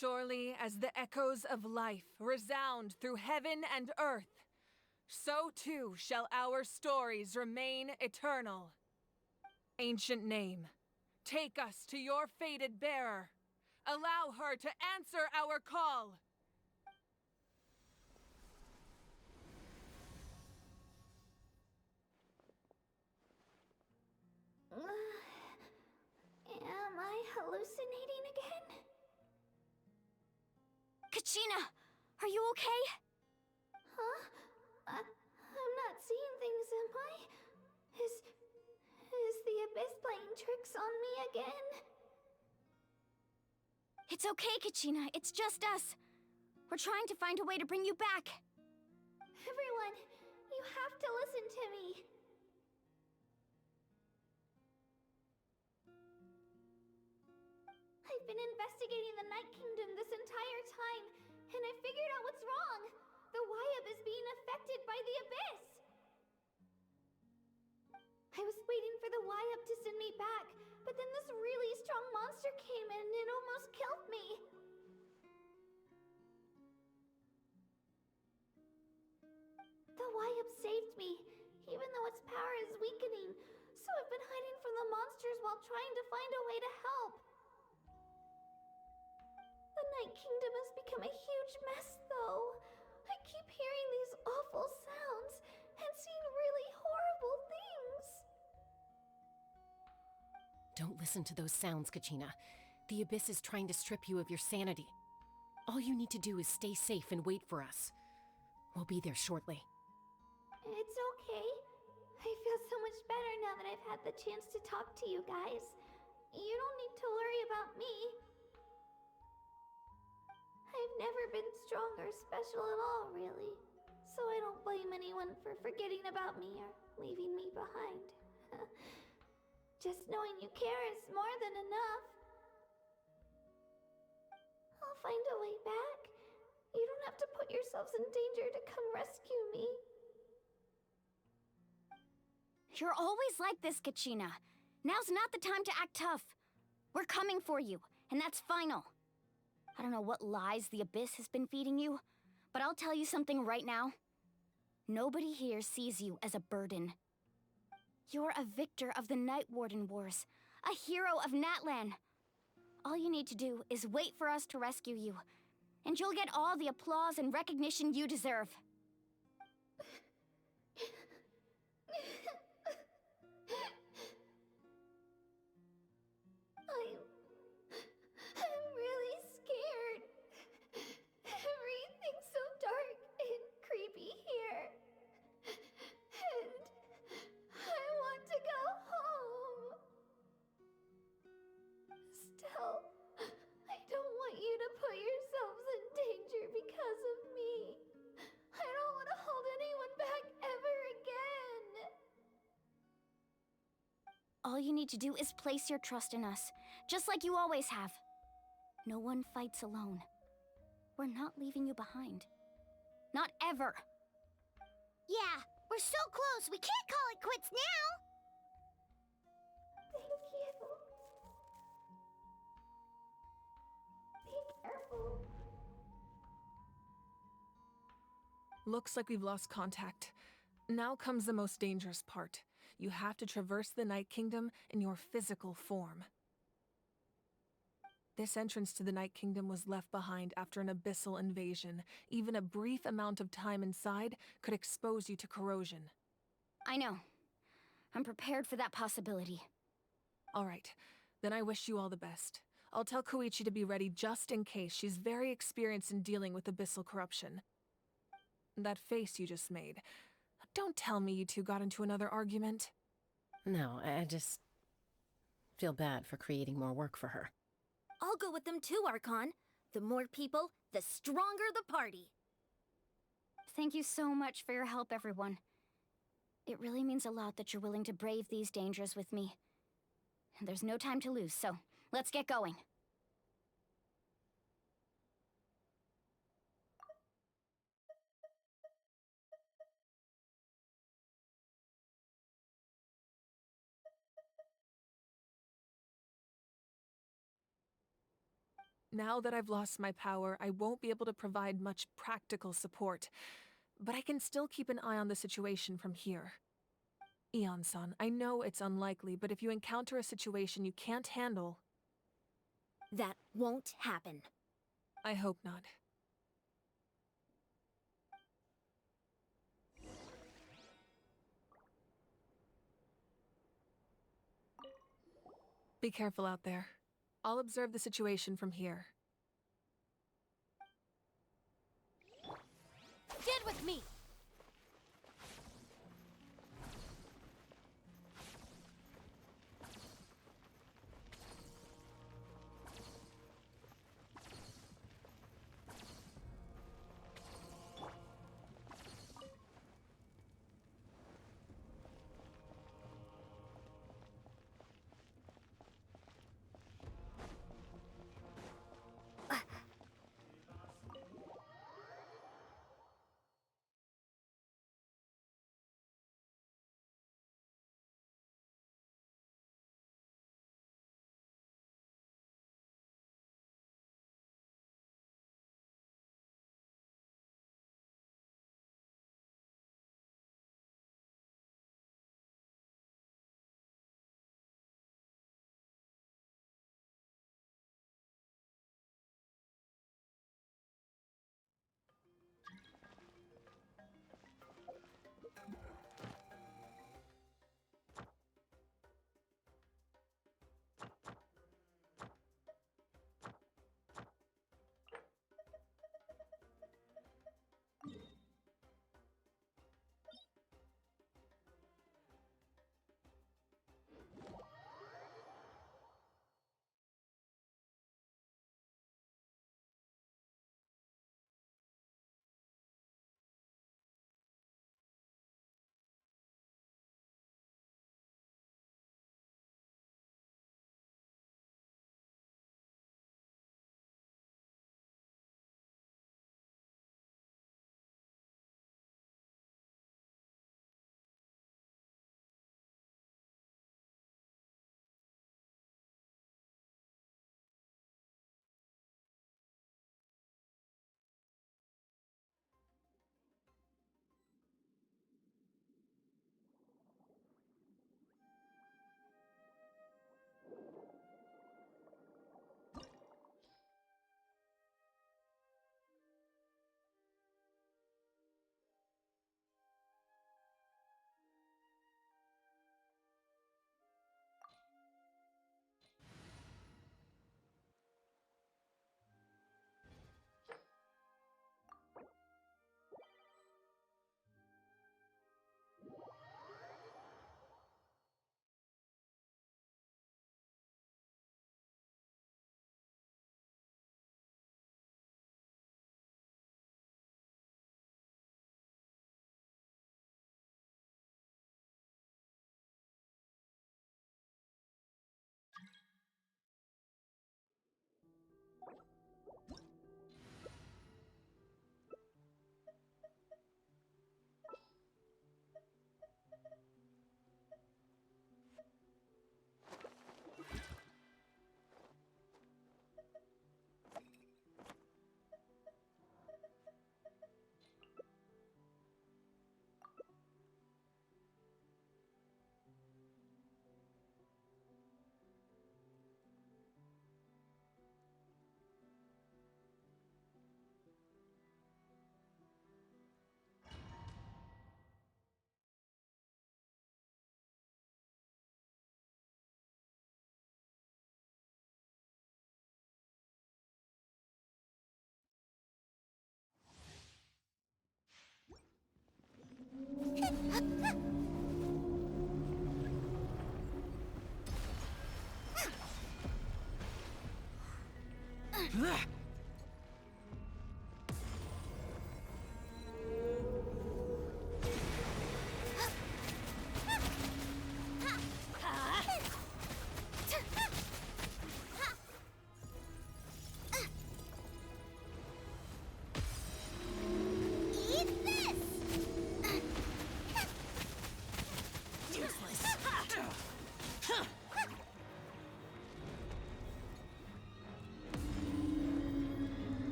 surely as the echoes of life resound through heaven and earth, so too shall our stories remain eternal. Ancient name, take us to your fated bearer. Allow her to answer our call. Am I hallucinating again? Kachina, are you okay? Huh? I'm not seeing things, am I? Is the Abyss playing tricks on me again? It's okay, Kachina. It's just us. We're trying to find a way to bring you back. Everyone, you have to listen to me. I've been investigating the Night Kingdom this entire time, and I figured out what's wrong. The Wyab is being affected by the Abyss. I was waiting for the Wyab to send me back, but then this really strong monster came in and it almost killed me. The Wyab saved me, even though its power is weakening, so I've been hiding from the monsters while trying to find a way to help. The Night Kingdom has become a huge mess, though. I keep hearing these awful sounds and seeing really horrible things. Don't listen to those sounds, Kachina. The Abyss is trying to strip you of your sanity. All you need to do is stay safe and wait for us. We'll be there shortly. It's okay. I feel so much better now that I've had the chance to talk to you guys. You don't need to worry about me. I've never been strong or special at all, really. So I don't blame anyone for forgetting about me or leaving me behind. Just knowing you care is more than enough. I'll find a way back. You don't have to put yourselves in danger to come rescue me. You're always like this, Kachina. Now's not the time to act tough. We're coming for you, and that's final. I don't know what lies the Abyss has been feeding you, but I'll tell you something right now. Nobody here sees you as a burden. You're a victor of the Night Warden Wars, a hero of Natlan. All you need to do is wait for us to rescue you, and you'll get all the applause and recognition you deserve. I'm really scared. Everything's so dark and creepy here. And I want to go home. Still, I don't want you to put yourselves in danger because of me. I don't want to hold anyone back ever again. All you need to do is place your trust in us, just like you always have. No one fights alone. We're not leaving you behind. Not ever. Yeah, we're so close, we can't call it quits now! Thank you. Be careful. Looks like we've lost contact. Now comes the most dangerous part. You have to traverse the Night Kingdom in your physical form. This entrance to the Night Kingdom was left behind after an abyssal invasion. Even a brief amount of time inside could expose you to corrosion. I know. I'm prepared for that possibility. All right, then I wish you all the best. I'll tell Koichi to be ready just in case. She's very experienced in dealing with abyssal corruption. That face you just made. Don't tell me you two got into another argument. No, I just feel bad for creating more work for her. I'll go with them too, Archon. The more people, the stronger the party. Thank you so much for your help, everyone. It really means a lot that you're willing to brave these dangers with me. And there's no time to lose, so let's get going. Now that I've lost my power, I won't be able to provide much practical support, but I can still keep an eye on the situation from here. Eon-san, I know it's unlikely, but if you encounter a situation you can't handle, That won't happen. I hope not. Be careful out there. I'll observe the situation from here. Get with me!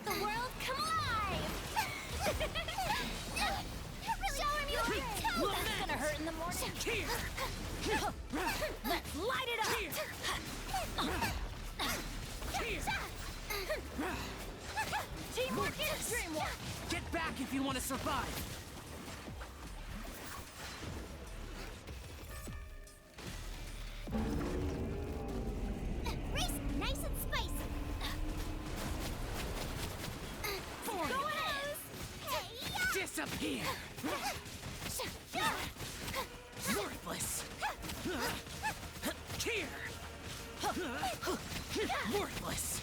the world come alive! Show him your tail! That's gonna hurt in the morning. Let's light it up! Teamwork is dreamwork! Get back if you want to survive! Race nice and spicy! Go ahead! Disappear! Worthless! Here! Worthless!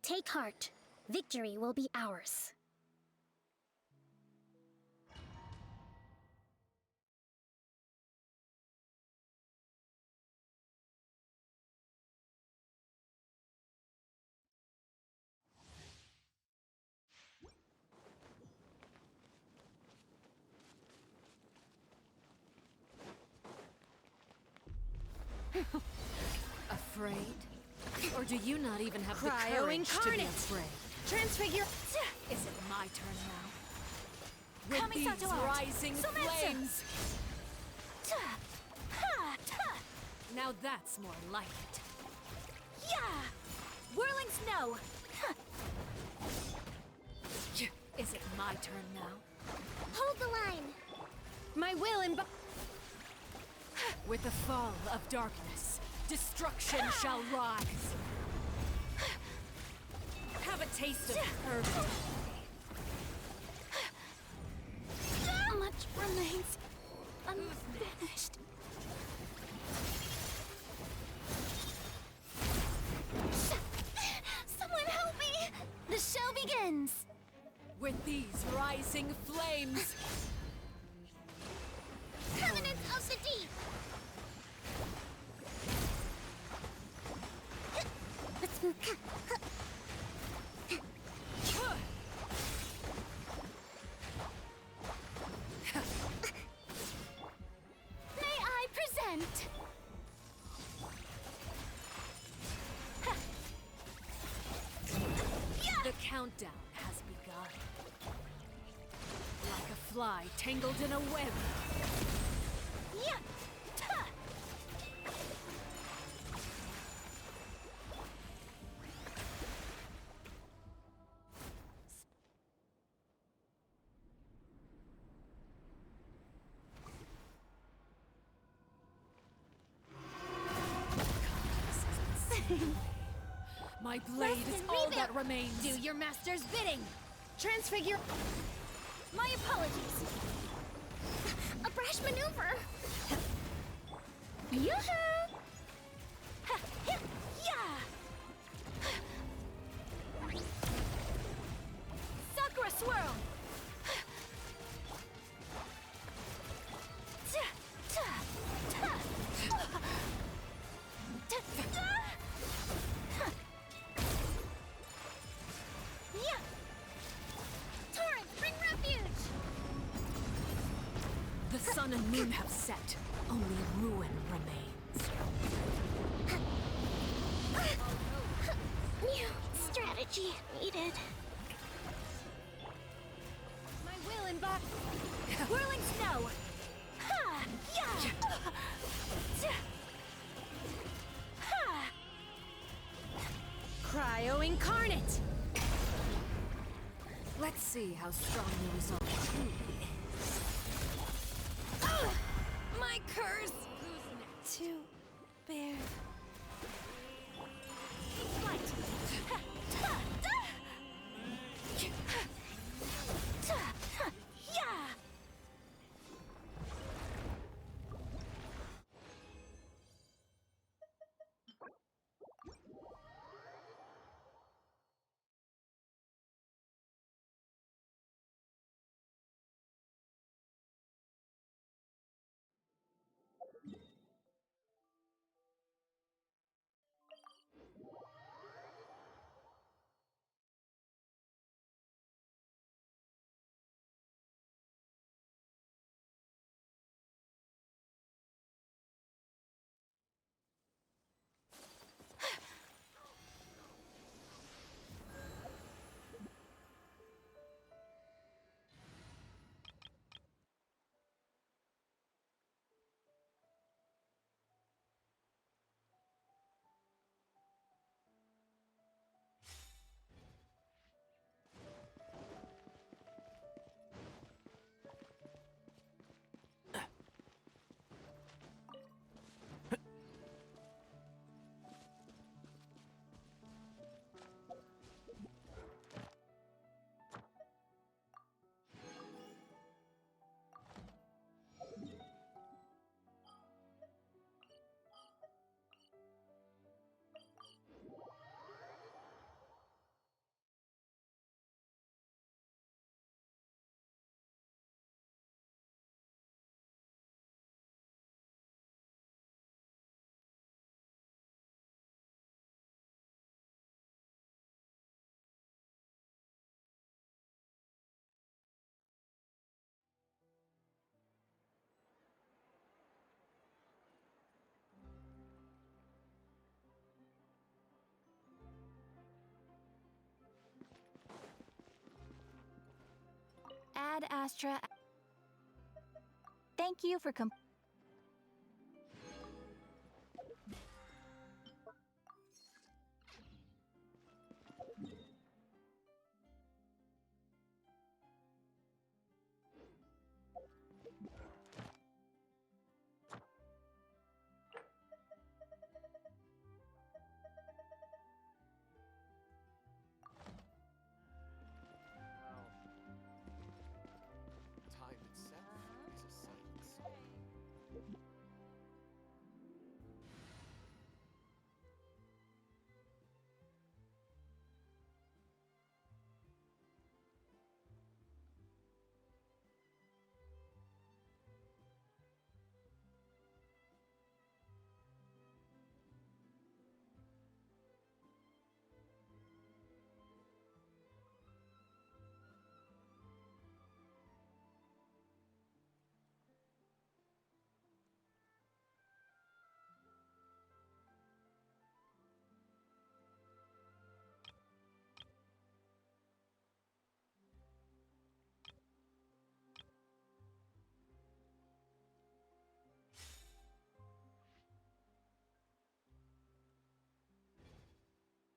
Take heart. Victory will be ours. Afraid? Or do you not even have the Cryo courage to be incarnate. afraid? Transfigure. Is it my turn now? With Kamisato these out. rising Sometsu. flames! Now that's more like it. Yeah! Whirling snow! Is it my turn now? Hold the line! My will With the fall of darkness, destruction shall rise. Have a taste of purple. Much remains unfinished. Someone help me! The show begins! With these rising flames, Covenants of the Deep! Let's move. May I present? the countdown has begun. Like a fly tangled in a web. Yeah! Ta! My blade is Rest and all rebuild. that remains. Do your master's bidding. Transfigure. My apologies. A brash maneuver. Yoo-hoo! Ha, hip, yeah! Sakura swirl! Ta, ta, ta. Ta, ta. Ha. Yeah! Torrent, bring refuge! The sun and moon have set. Only ruin remains. Yeah! energy needed. My will in body. Whirling snow. Ha! Yeah! Ha! Cryo incarnate. Let's see how strong the resolve truly is. My curse. To bear. Flight. Yeah! Ad Astra. Thank you for Time itself is a silent song.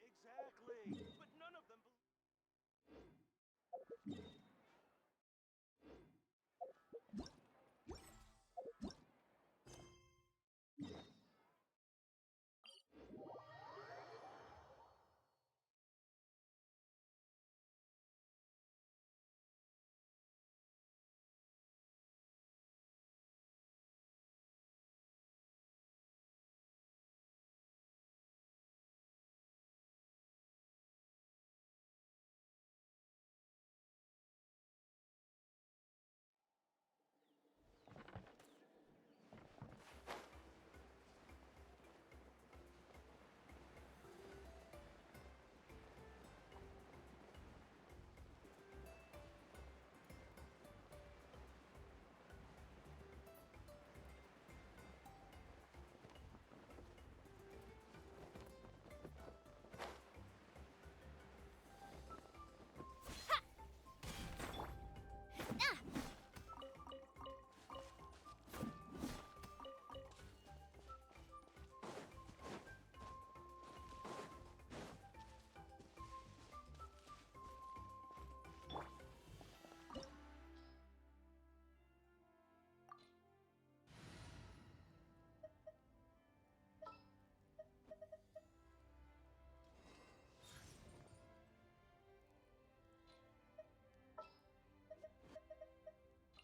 Exactly. But none of them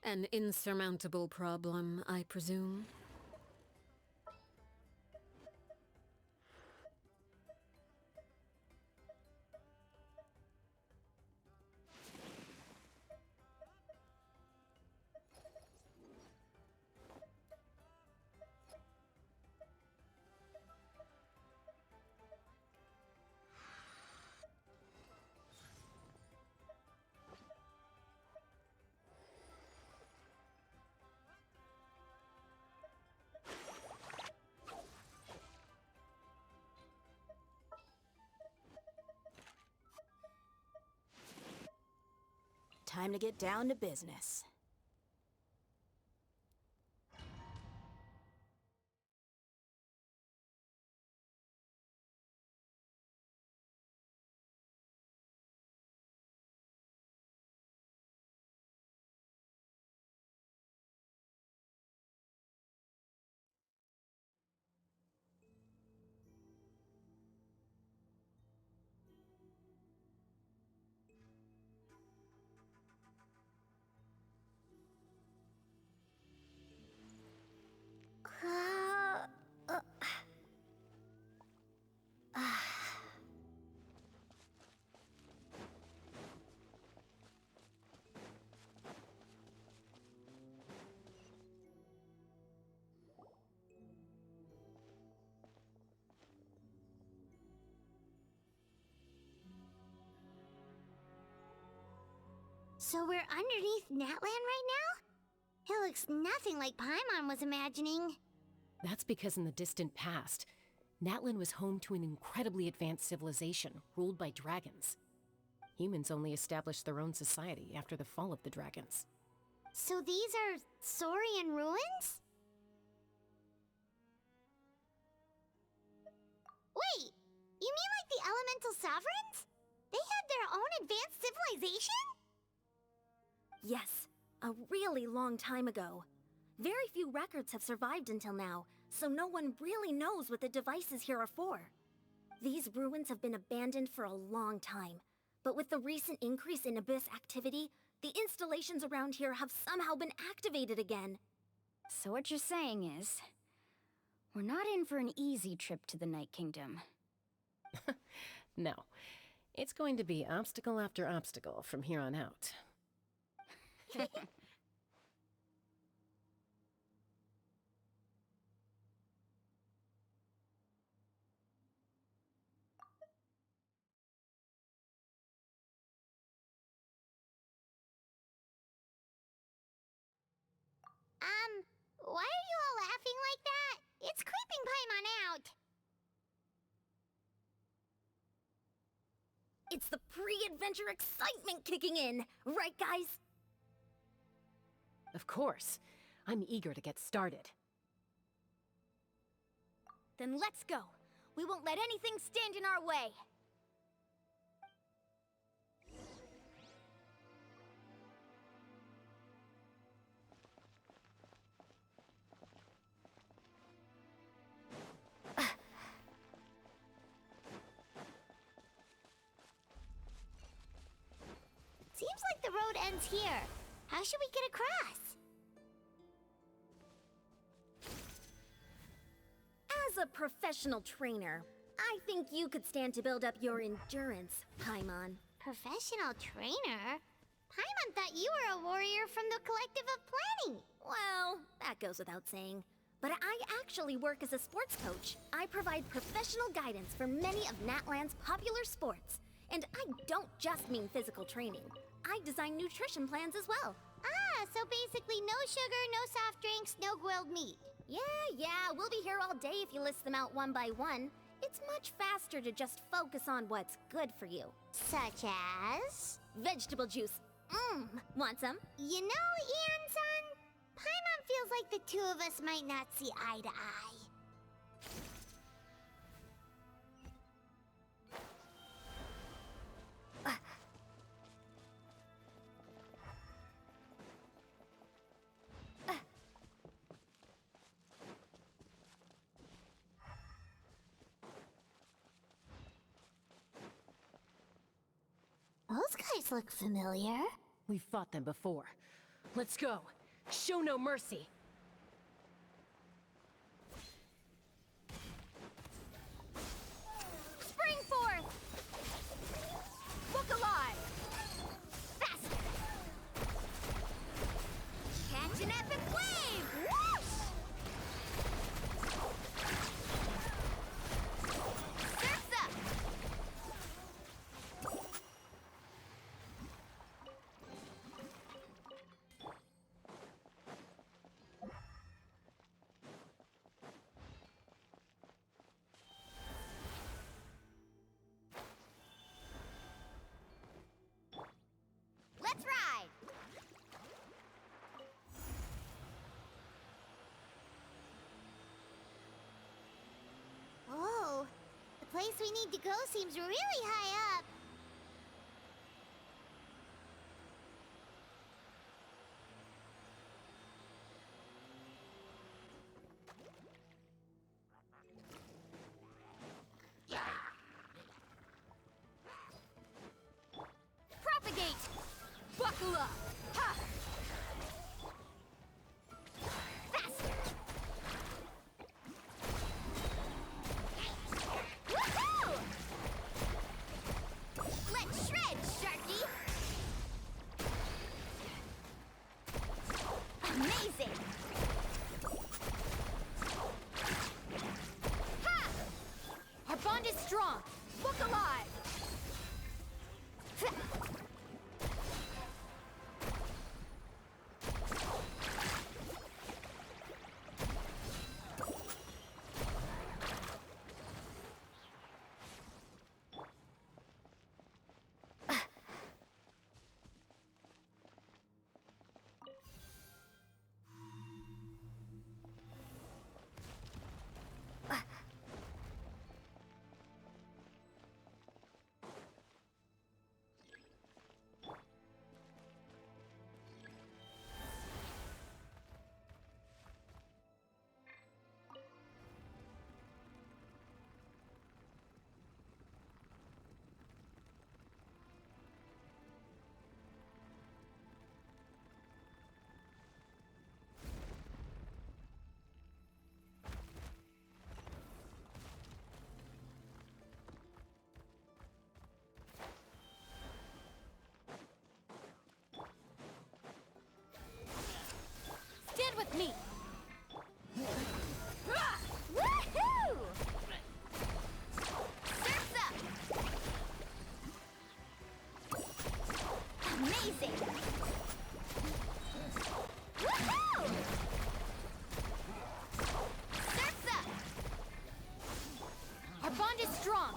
An insurmountable problem, I presume. Time to get down to business. So we're underneath Natland right now? It looks nothing like Paimon was imagining. That's because in the distant past, Natlan was home to an incredibly advanced civilization ruled by dragons. Humans only established their own society after the fall of the dragons. So these are Saurian ruins? Wait, you mean like the Elemental Sovereigns? They had their own advanced civilization? Yes, a really long time ago. Very few records have survived until now, so no one really knows what the devices here are for. These ruins have been abandoned for a long time, but with the recent increase in Abyss activity, the installations around here have somehow been activated again. So what you're saying is, we're not in for an easy trip to the Night Kingdom. No, it's going to be obstacle after obstacle from here on out. Why are you all laughing like that? It's creeping Paimon out. It's the pre-adventure excitement kicking in, right guys? Of course. I'm eager to get started. Then let's go. We won't let anything stand in our way. Seems like the road ends here. How should we get across? As a professional trainer, I think you could stand to build up your endurance, Paimon. Professional trainer? Paimon thought you were a warrior from the Collective of Planning. Well, that goes without saying. But I actually work as a sports coach. I provide professional guidance for many of Natland's popular sports. And I don't just mean physical training. I design nutrition plans as well. Ah, so basically no sugar, no soft drinks, no grilled meat. Yeah, we'll be here all day if you list them out one by one. It's much faster to just focus on what's good for you. Such as? Vegetable juice. Want some? You know, Ian-san, Paimon feels like the two of us might not see eye to eye. Those guys look familiar. We've fought them before. Let's go. Show no mercy. Spring forth! Look alive! Faster! Catch an epic wave! Whoosh! Surf's up! Let's ride! Oh, the place we need to go seems really high up. Propagate! Buckle up! Ha! Faster! Woohoo! Let's shred, Sharky! Amazing! Ha! Our bond is strong! Look alive! Stand with me! Woohoo! Surf's up! Amazing! Woohoo! Surf's up! Our bond is strong!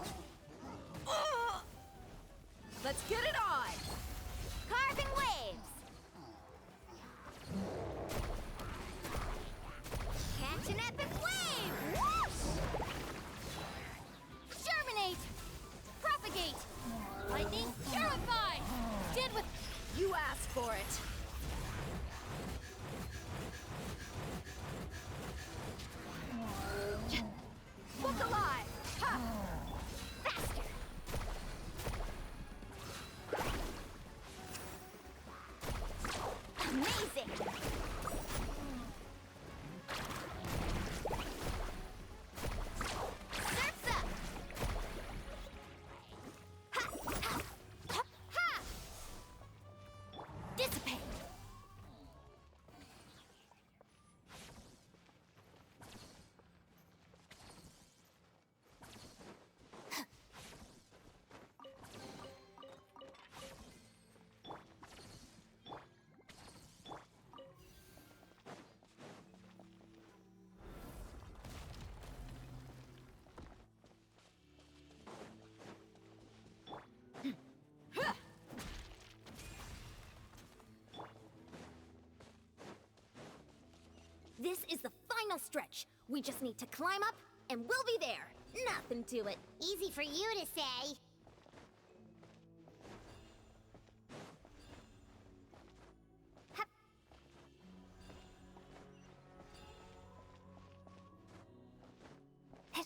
Let's get it on! Carving waves! Catch an epic wave! Whoosh! Germinate! Propagate! Lightning purify! Did with... You asked for it. Look alive! Ha! Faster! Amazing! Surf's up! Ha! Ha! Ha! Ha! Dissipate! This is the final stretch. We just need to climb up, and we'll be there. Nothing to it. Easy for you to say. Hup. Heh.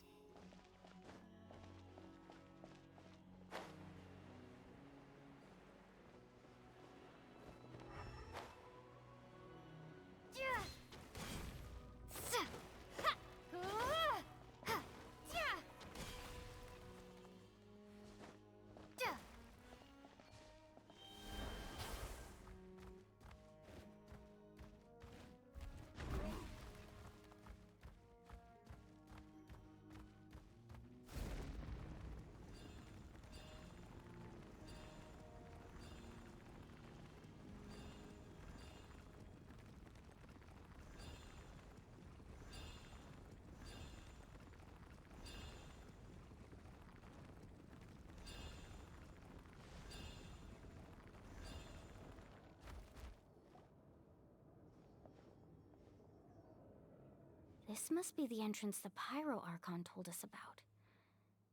This must be the entrance the Pyro Archon told us about.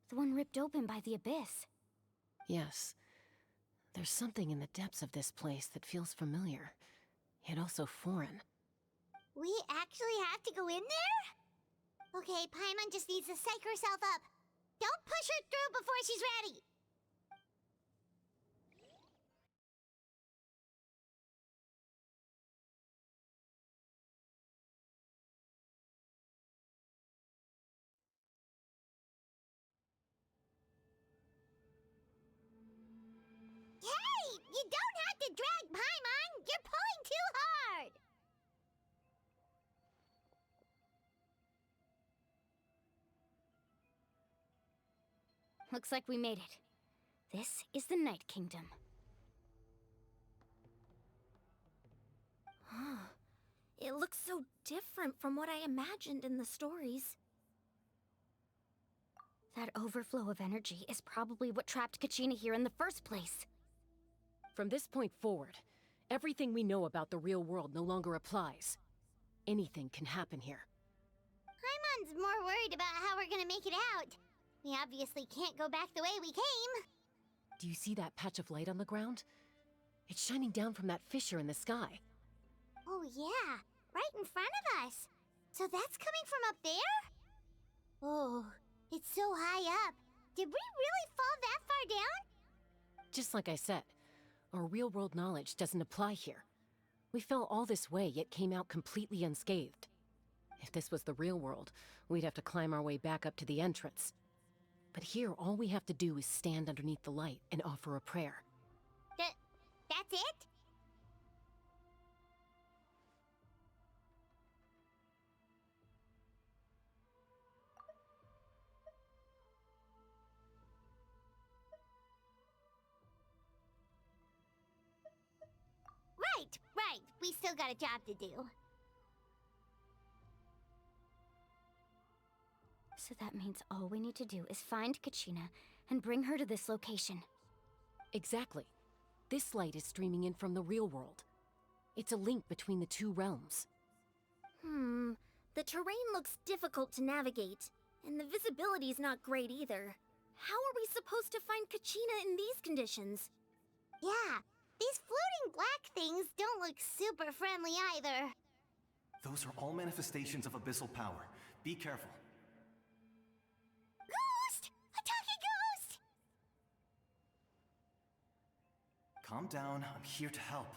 The one ripped open by the Abyss. Yes. There's something in the depths of this place that feels familiar, yet also foreign. We actually have to go in there? Okay, Paimon just needs to psych herself up. Don't push her through before she's ready! Hey! You don't have to drag Paimon! You're pulling too hard! Looks like we made it. This is the Night Kingdom. It looks so different from what I imagined in the stories. That overflow of energy is probably what trapped Kachina here in the first place. From this point forward, everything we know about the real world no longer applies. Anything can happen here. Paimon's more worried about how we're gonna make it out. We obviously can't go back the way we came. Do you see that patch of light on the ground? It's shining down from that fissure in the sky. Oh yeah, right in front of us. So that's coming from up there? Oh, it's so high up. Did we really fall that far down? Just like I said, our real-world knowledge doesn't apply here. We fell all this way, yet came out completely unscathed. If this was the real world, we'd have to climb our way back up to the entrance. But here, all we have to do is stand underneath the light and offer a prayer. That's it? Right. We still got a job to do. So that means all we need to do is find Kachina and bring her to this location. Exactly. This light is streaming in from the real world. It's a link between the two realms. The terrain looks difficult to navigate, and the visibility's not great either. How are we supposed to find Kachina in these conditions? Yeah, these floating black things don't look super friendly either. Those are all manifestations of abyssal power. Be careful. Ghost! A talking ghost! Calm down, I'm here to help.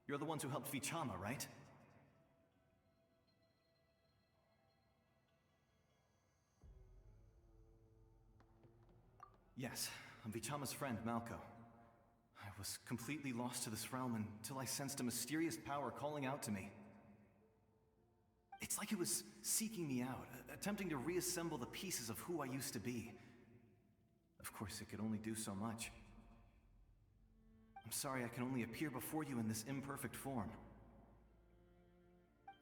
You're the ones who helped Vichama, right? Yes, I'm Vichama's friend, Malco. I was completely lost to this realm until I sensed a mysterious power calling out to me. It's like it was seeking me out, attempting to reassemble the pieces of who I used to be. Of course, it could only do so much. I'm sorry I can only appear before you in this imperfect form.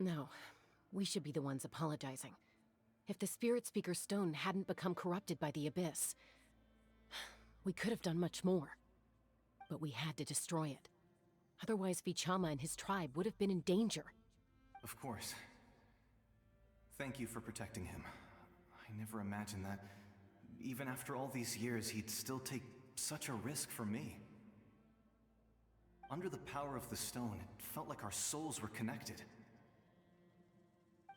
No, we should be the ones apologizing. If the Spirit Speaker Stone hadn't become corrupted by the Abyss, we could have done much more. But we had to destroy it. Otherwise, Vichama and his tribe would have been in danger. Of course. Thank you for protecting him. I never imagined that, even after all these years, he'd still take such a risk for me. Under the power of the stone, it felt like our souls were connected.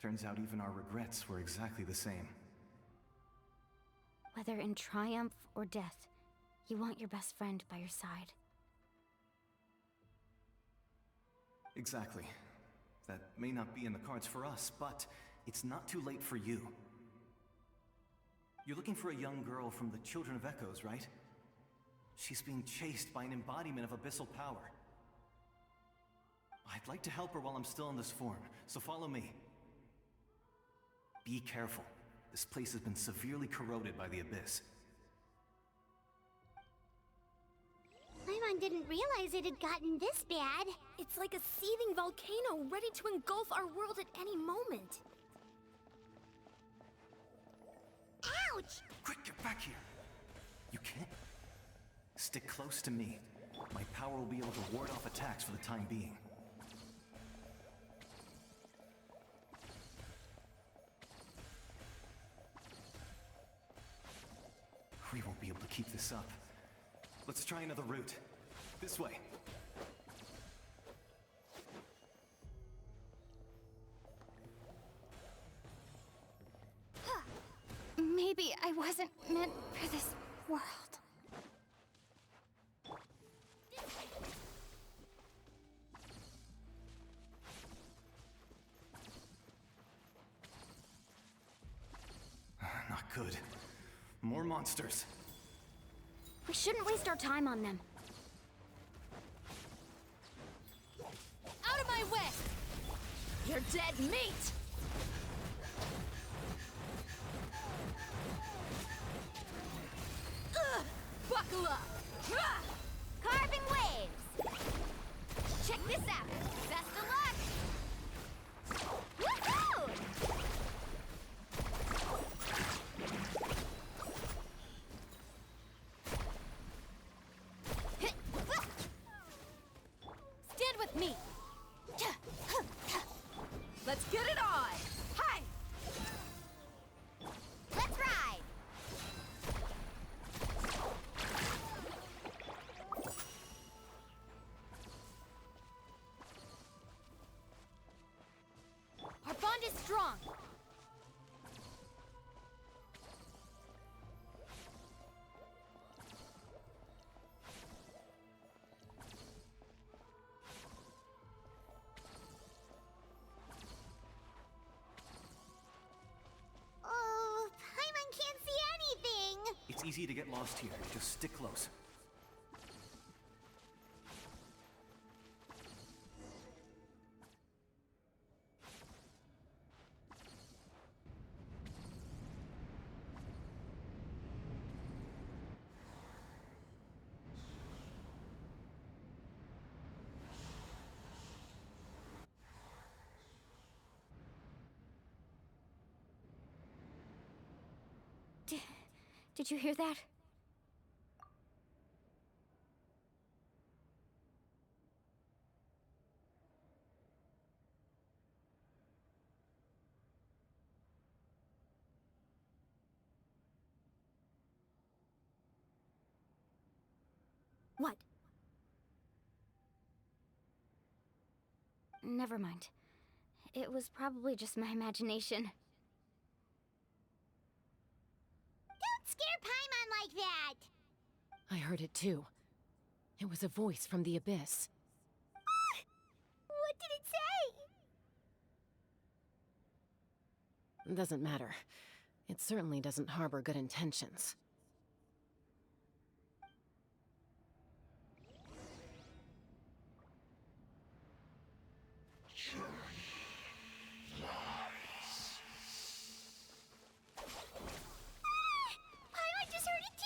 Turns out even our regrets were exactly the same. Whether in triumph or death, you want your best friend by your side. Exactly. That may not be in the cards for us, but it's not too late for you. You're looking for a young girl from the Children of Echoes, right? She's being chased by an embodiment of abyssal power. I'd like to help her while I'm still in this form, so follow me. Be careful. This place has been severely corroded by the Abyss. Paimon didn't realize it had gotten this bad. It's like a seething volcano ready to engulf our world at any moment. Ouch! Quick, get back here! You can't... Stick close to me. My power will be able to ward off attacks for the time being. keep this up. Let's try another route. This way. Maybe I wasn't meant for this world. Not good. More monsters. We shouldn't waste our time on them. Out of my way! You're dead meat! Buckle up! Carving waves! Check this out! Best of luck! Woohoo! Stand with me! Let's get it on! Hi! Let's ride! Our bond is strong! Oh, Paimon can't see anything! It's easy to get lost here. Just stick close. Did you hear that? What? Never mind. It was probably just my imagination. Don't scare Paimon like that! I heard it too. It was a voice from the abyss. What did it say? Doesn't matter. It certainly doesn't harbor good intentions. Paimon just heard it too!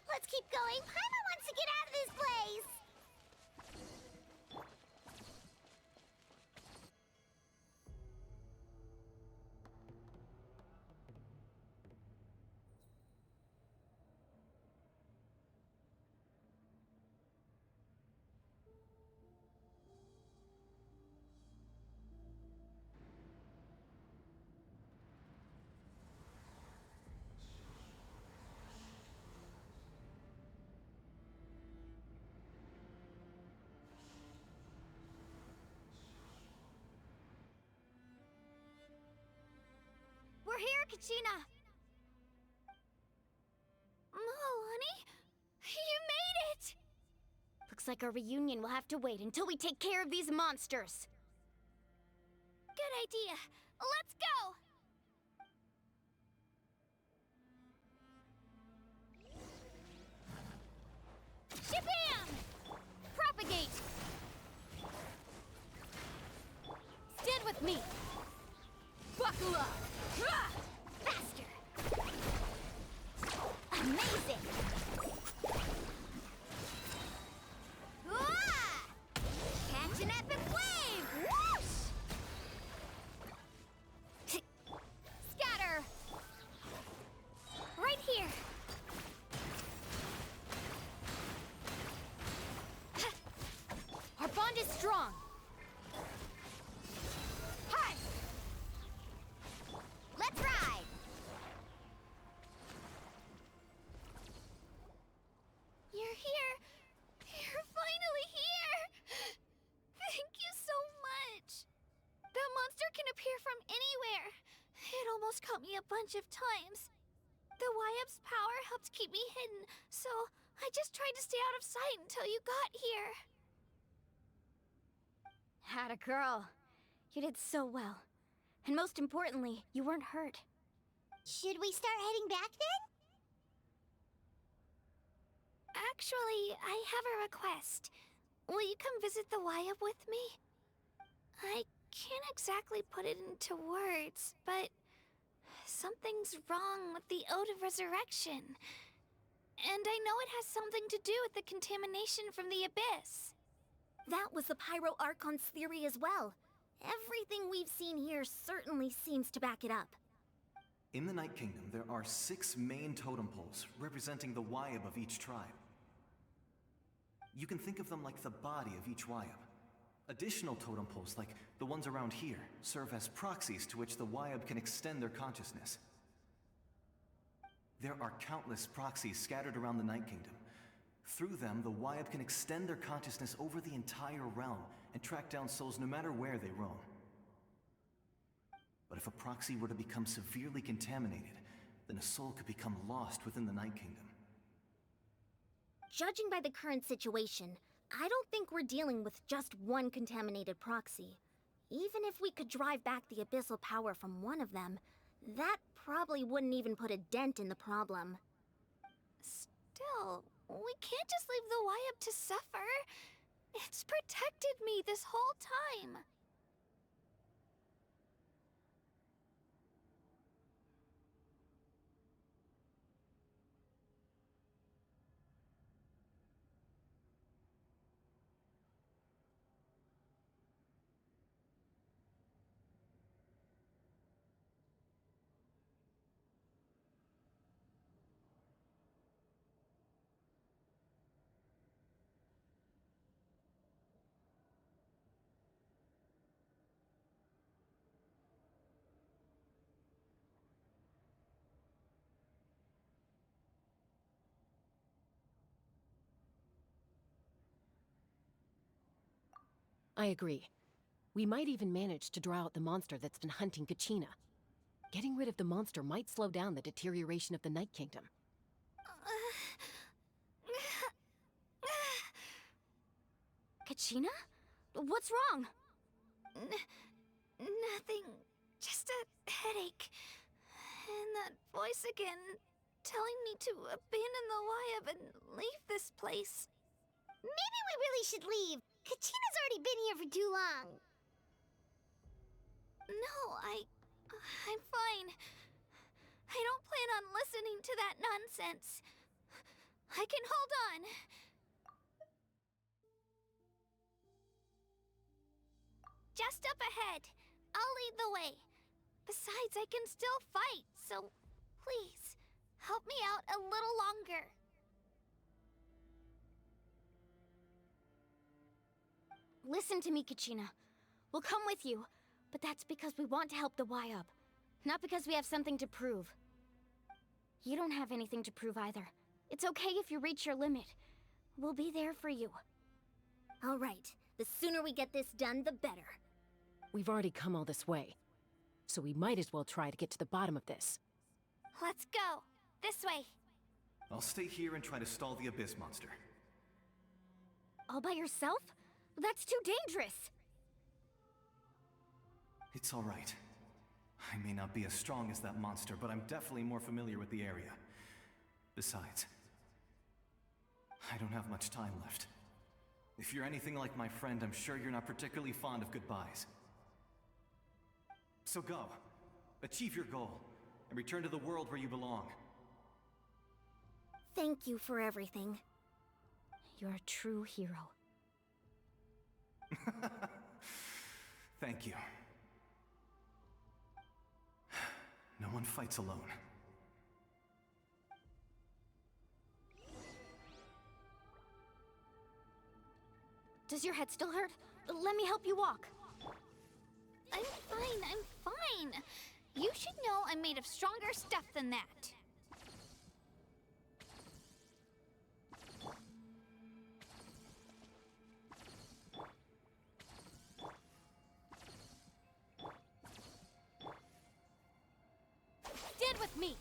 Let's keep going. Paimon wants to get out of this place! We're here, Kachina! Oh, honey, you made it! Looks like our reunion will have to wait until we take care of these monsters. Good idea. Let's go! Shabam! Propagate! Stand with me! Buckle up! Faster! Amazing! Wah! Catch an epic wave! Whoosh! Scatter! Right here! a bunch of times. The YF's power helped keep me hidden, so I just tried to stay out of sight until you got here. Had a girl. You did so well. And most importantly, you weren't hurt. Should we start heading back then? Actually, I have a request. Will you come visit the YF with me? I can't exactly put it into words, but something's wrong with the Ode of Resurrection. And I know it has something to do with the contamination from the Abyss. That was the Pyro Archon's theory as well. Everything we've seen here certainly seems to back it up. In the Night Kingdom, there are 6 main totem poles representing the Wyab of each tribe. You can think of them like the body of each Wyab. Additional totem poles, like the ones around here, serve as proxies to which the Wyab can extend their consciousness. There are countless proxies scattered around the Night Kingdom. Through them, the Wyab can extend their consciousness over the entire realm and track down souls no matter where they roam. But if a proxy were to become severely contaminated, then a soul could become lost within the Night Kingdom. Judging by the current situation, I don't think we're dealing with just one contaminated proxy. Even if we could drive back the abyssal power from one of them, that probably wouldn't even put a dent in the problem. Still, we can't just leave the YF to suffer. It's protected me this whole time. I agree. We might even manage to draw out the monster that's been hunting Kachina. Getting rid of the monster might slow down the deterioration of the Night Kingdom. Kachina? What's wrong? Nothing. Just a headache. And that voice again, telling me to abandon the YF and leave this place. Maybe we really should leave. Kachina's already been here for too long. No, I'm fine. I don't plan on listening to that nonsense. I can hold on. Just up ahead. I'll lead the way. Besides, I can still fight, so please, help me out a little longer. Listen to me, Kachina. We'll come with you, but that's because we want to help the YUB, not because we have something to prove. You don't have anything to prove either. It's okay if you reach your limit. We'll be there for you. All right. The sooner we get this done, the better. We've already come all this way, so we might as well try to get to the bottom of this. Let's go. This way. I'll stay here and try to stall the Abyss monster. All by yourself? That's too dangerous! It's all right. I may not be as strong as that monster, but I'm definitely more familiar with the area. Besides, I don't have much time left. If you're anything like my friend, I'm sure you're not particularly fond of goodbyes. So go. Achieve your goal, and return to the world where you belong. Thank you for everything. You're a true hero. Thank you. No one fights alone. Does your head still hurt? Let me help you walk. I'm fine. You should know I'm made of stronger stuff than that. Stand with me!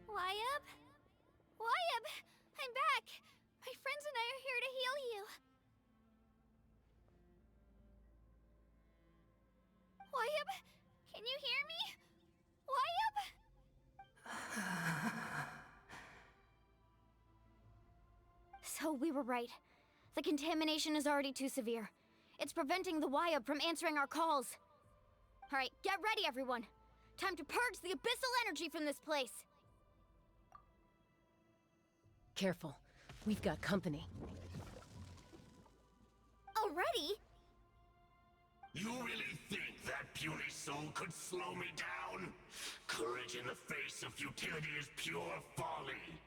Wyab? Wyab! I'm back! My friends and I are here to heal you. Wyab? Can you hear me? Wyab? So we were right. The contamination is already too severe. It's preventing the Wyab from answering our calls. Alright, get ready everyone! Time to purge the abyssal energy from this place! Careful. We've got company. Already? You really think that puny soul could slow me down? Courage in the face of futility is pure folly.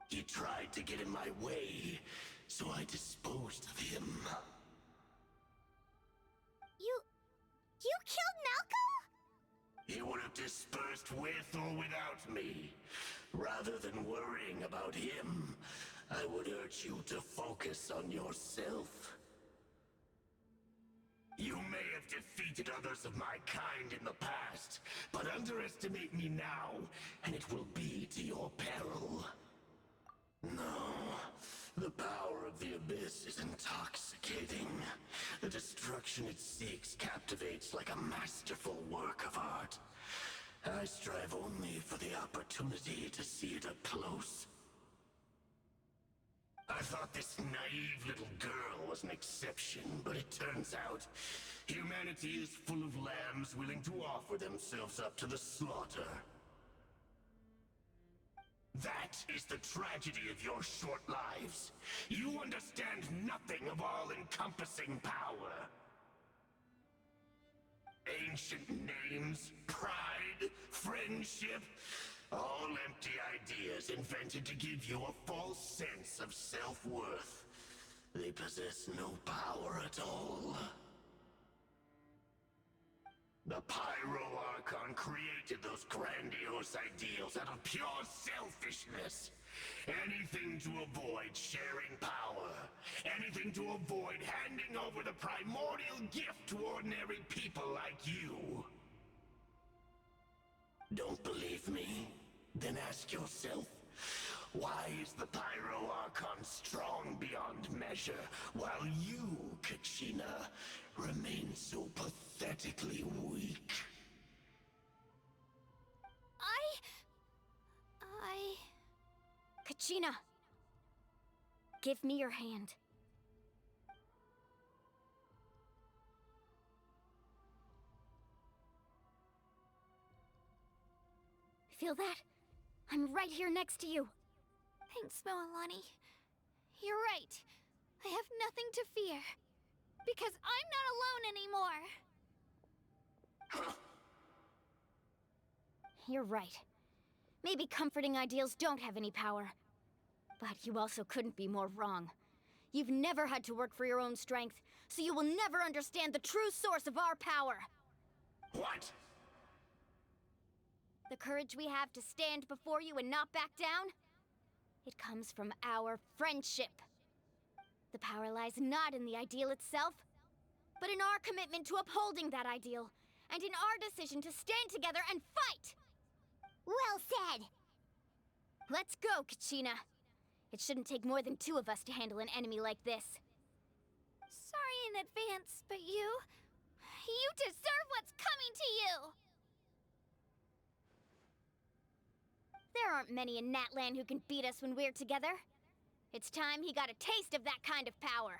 He tried to get in my way, so I disposed of him. You killed Malco? He would have dispersed with or without me. Rather than worrying about him, I would urge you to focus on yourself. You may have defeated others of my kind in the past, but underestimate me now, and it will be to your peril. No, the power of the Abyss is intoxicating. The destruction it seeks captivates like a masterful work of art. I strive only for the opportunity to see it up close. I thought this naive little girl was an exception, but it turns out humanity is full of lambs willing to offer themselves up to the slaughter. That is the tragedy of your short lives. You understand nothing of all-encompassing power. Ancient names, pride, friendship, all empty ideas invented to give you a false sense of self-worth. They possess no power at all. The Pyro Archon created those grandiose ideals out of pure selfishness. Anything to avoid sharing power. Anything to avoid handing over the primordial gift to ordinary people like you. Don't believe me? Then ask yourself, why is the Pyro Archon strong beyond measure, while you, Kachina, remain so pathetically weak? Kachina, give me your hand. Feel that? I'm right here next to you. Thanks, Moalani. You're right. I have nothing to fear. Because I'm not alone anymore. You're right. Maybe comforting ideals don't have any power. But you also couldn't be more wrong. You've never had to work for your own strength, so you will never understand the true source of our power. What? The courage we have to stand before you and not back down? It comes from our friendship. The power lies not in the ideal itself, but in our commitment to upholding that ideal, and in our decision to stand together and fight! Well said! Let's go, Kachina. It shouldn't take more than 2 of us to handle an enemy like this. Sorry in advance, but you deserve what's coming to you! There aren't many in Natlan who can beat us when we're together. It's time he got a taste of that kind of power.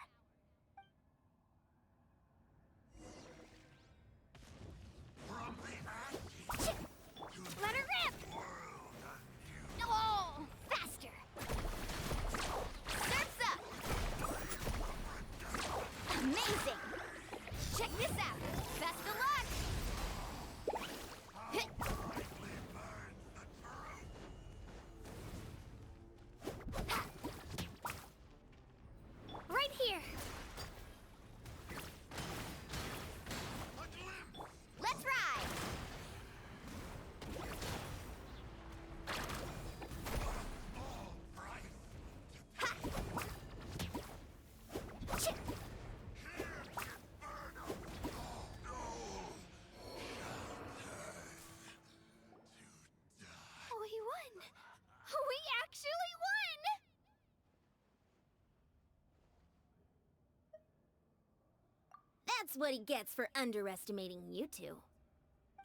That's what he gets for underestimating you two.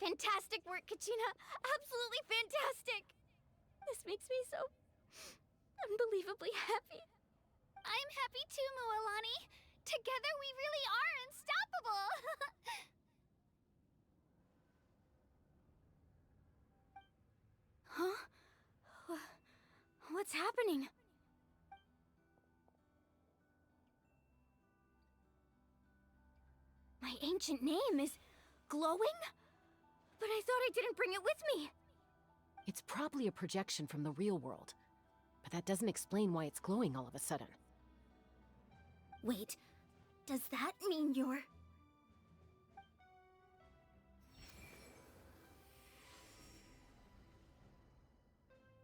Fantastic work, Kachina. Absolutely fantastic. This makes me so unbelievably happy. I'm happy too, Mualani. Together we really are unstoppable. Huh? What's happening? My ancient name is glowing? But I thought I didn't bring it with me. It's probably a projection from the real world. But that doesn't explain why it's glowing all of a sudden. Wait, does that mean you're...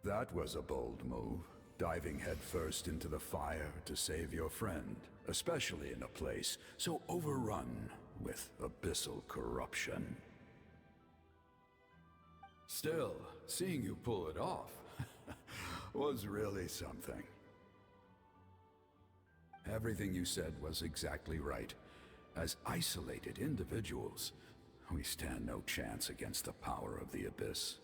That was a bold move, diving headfirst into the fire to save your friend, especially in a place so overrun with abyssal corruption. Still, seeing you pull it off was really something. Everything you said was exactly right. As isolated individuals, we stand no chance against the power of the Abyss.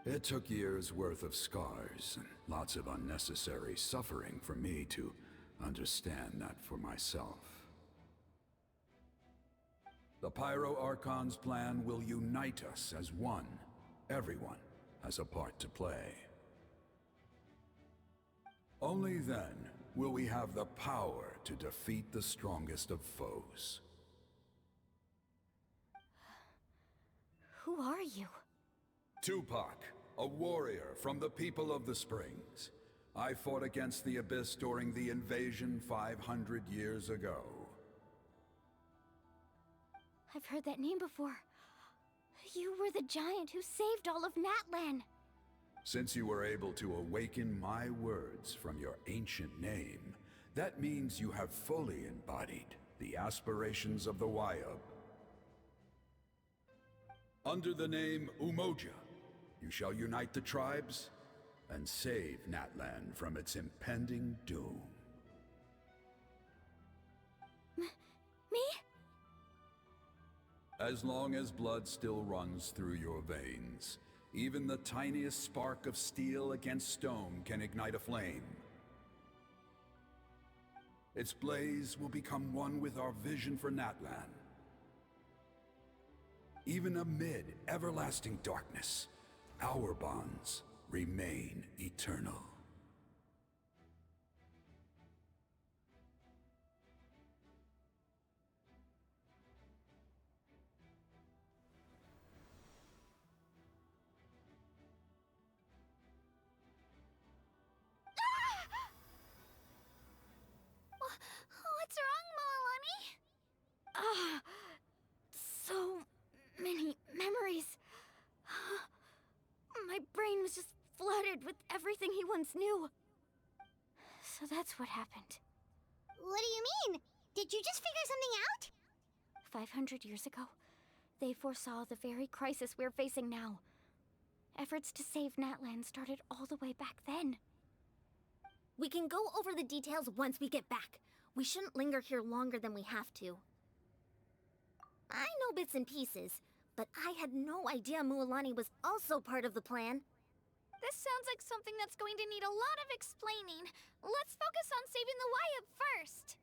It took years' worth of scars and lots of unnecessary suffering for me to understand that for myself. The Pyro Archon's plan will unite us as one. Everyone has a part to play. Only then will we have the power to defeat the strongest of foes. Who are you? Tupac, a warrior from the people of the Springs. I fought against the Abyss during the invasion 500 years ago. I've heard that name before. You were the giant who saved all of Natlan. Since you were able to awaken my words from your ancient name, that means you have fully embodied the aspirations of the Wayub. Under the name Umoja, you shall unite the tribes and save Natlan from its impending doom. Me? As long as blood still runs through your veins, even the tiniest spark of steel against stone can ignite a flame. Its blaze will become one with our vision for Natlan. Even amid everlasting darkness, our bonds remain eternal. What's wrong, Moalani? So many memories. My brain was just flooded with everything he once knew. So that's what happened. What do you mean? Did you just figure something out? 500 years ago, they foresaw the very crisis we're facing now. Efforts to save Natlan started all the way back then. We can go over the details once we get back. We shouldn't linger here longer than we have to. I know bits and pieces, but I had no idea Mualani was also part of the plan. This sounds like something that's going to need a lot of explaining. Let's focus on saving the Wayub first.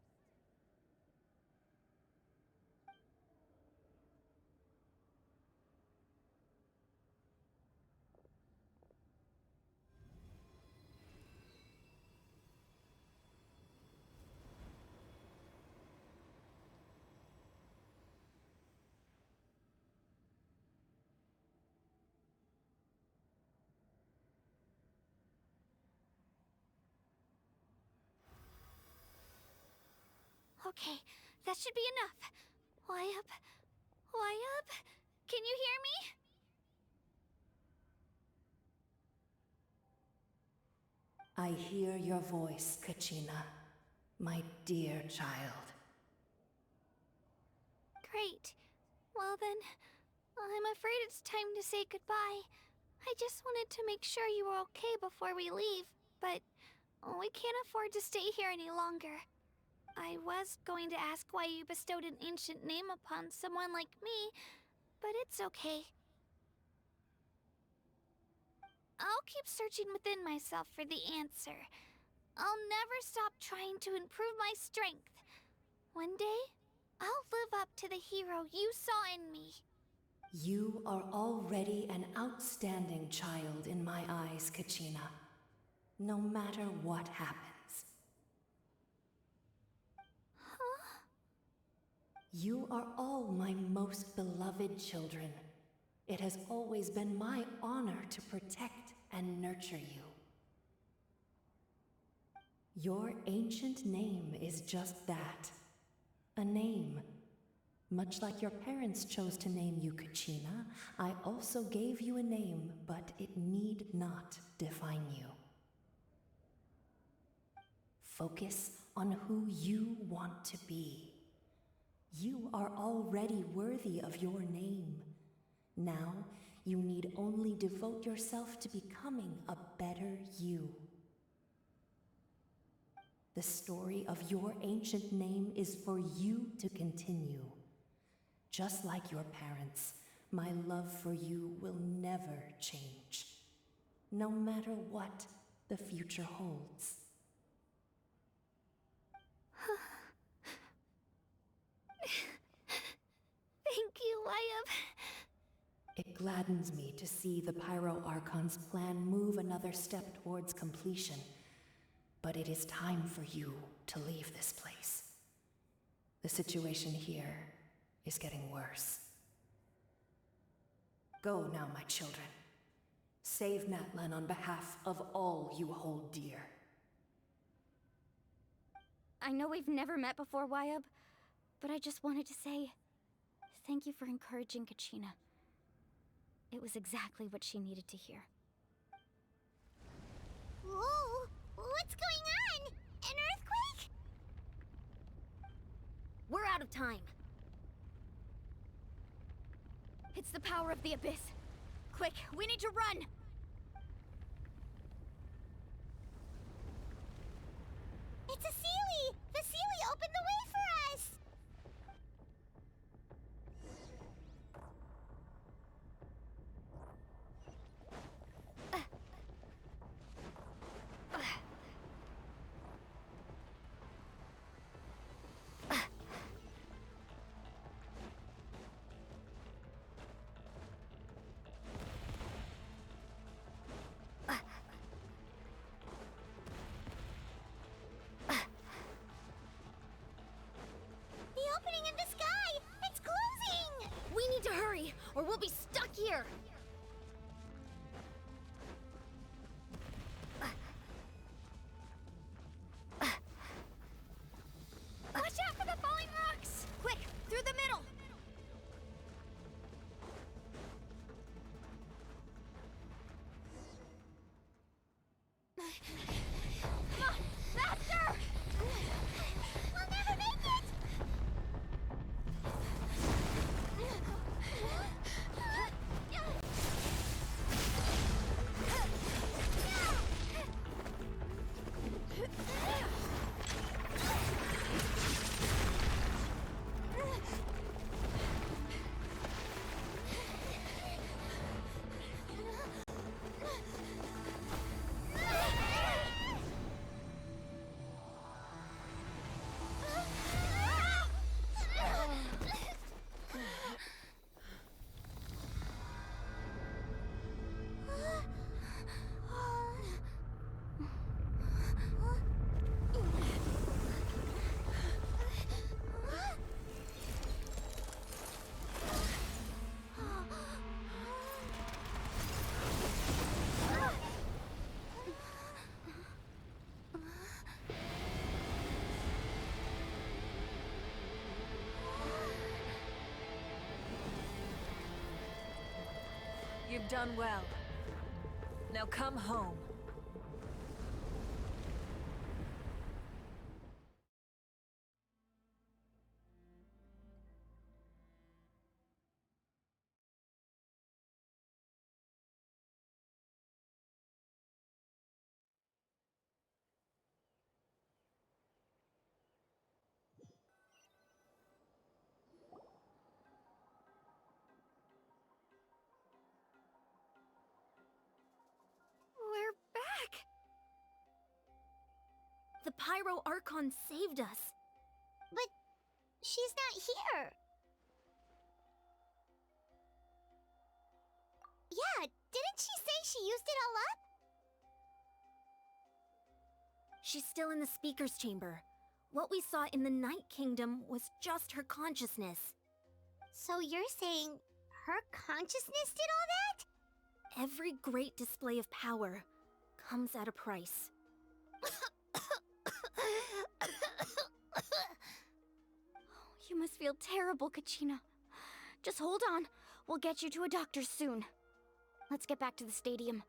Okay, that should be enough. Wayub? Wayub? Can you hear me? I hear your voice, Kachina, my dear child. Great. Well then, I'm afraid it's time to say goodbye. I just wanted to make sure you were okay before we leave, but we can't afford to stay here any longer. I was going to ask why you bestowed an ancient name upon someone like me, but it's okay. I'll keep searching within myself for the answer. I'll never stop trying to improve my strength. One day, I'll live up to the hero you saw in me. You are already an outstanding child in my eyes, Kachina. No matter what happens. Huh? You are all my most beloved children. It has always been my honor to protect and nurture you. Your ancient name is just that. A name. Much like your parents chose to name you Kachina, I also gave you a name, but it need not define you. Focus on who you want to be. You are already worthy of your name. Now, you need only devote yourself to becoming a better you. The story of your ancient name is for you to continue. Just like your parents, my love for you will never change, no matter what the future holds. Thank you, Wyatt. It gladdens me to see the Pyro Archon's plan move another step towards completion. But it is time for you to leave this place. The situation here is getting worse. Go now, my children. Save Natlan on behalf of all you hold dear. I know we've never met before, Wyatt, but I just wanted to say thank you for encouraging Kachina. It was exactly what she needed to hear. Whoa! What's going on? An earthquake? We're out of time. It's the power of the Abyss. Quick, we need to run! It's a Seelie! The Seelie opened the way for us! The opening in the sky! It's closing! We need to hurry, or we'll be stuck here! Watch out for the falling rocks! Quick, through the middle! Come on, faster! We'll never make it! You've done well. Now come home. Pyro Archon saved us. But she's not here. Yeah, didn't she say she used it all up? She's still in the speaker's chamber. What we saw in the Night Kingdom was just her consciousness. So you're saying her consciousness did all that? Every great display of power comes at a price. You must feel terrible, Kachina. Just hold on. We'll get you to a doctor soon. Let's get back to the stadium.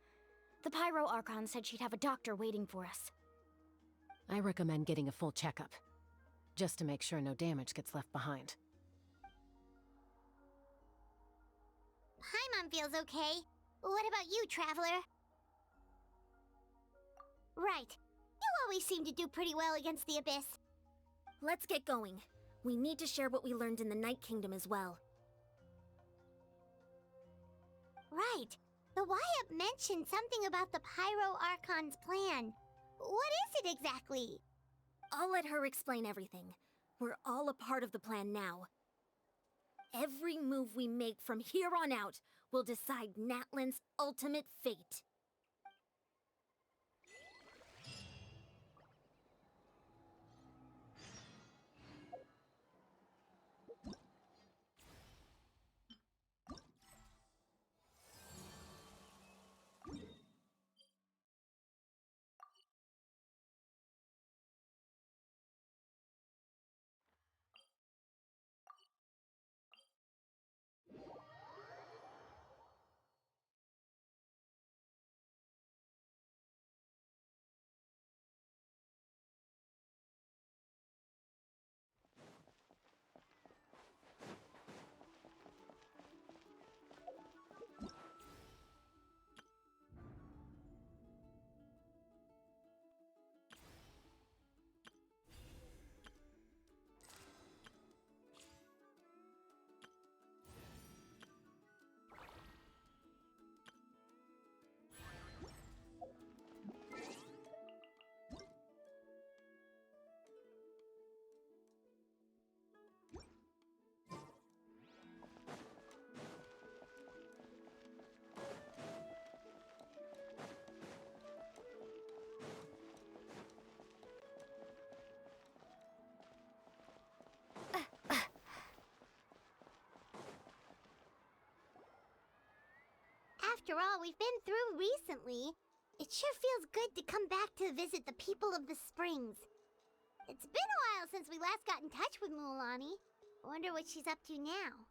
The Pyro Archon said she'd have a doctor waiting for us. I recommend getting a full checkup, just to make sure no damage gets left behind. Paimon feels okay. What about you, Traveler? Right. You always seem to do pretty well against the Abyss. Let's get going. We need to share what we learned in the Night Kingdom as well. Right. The Wyatt mentioned something about the Pyro Archon's plan. What is it exactly? I'll let her explain everything. We're all a part of the plan now. Every move we make from here on out will decide Natlan's ultimate fate. After all we've been through recently, it sure feels good to come back to visit the people of the Springs. It's been a while since we last got in touch with Mualani. I wonder what she's up to now.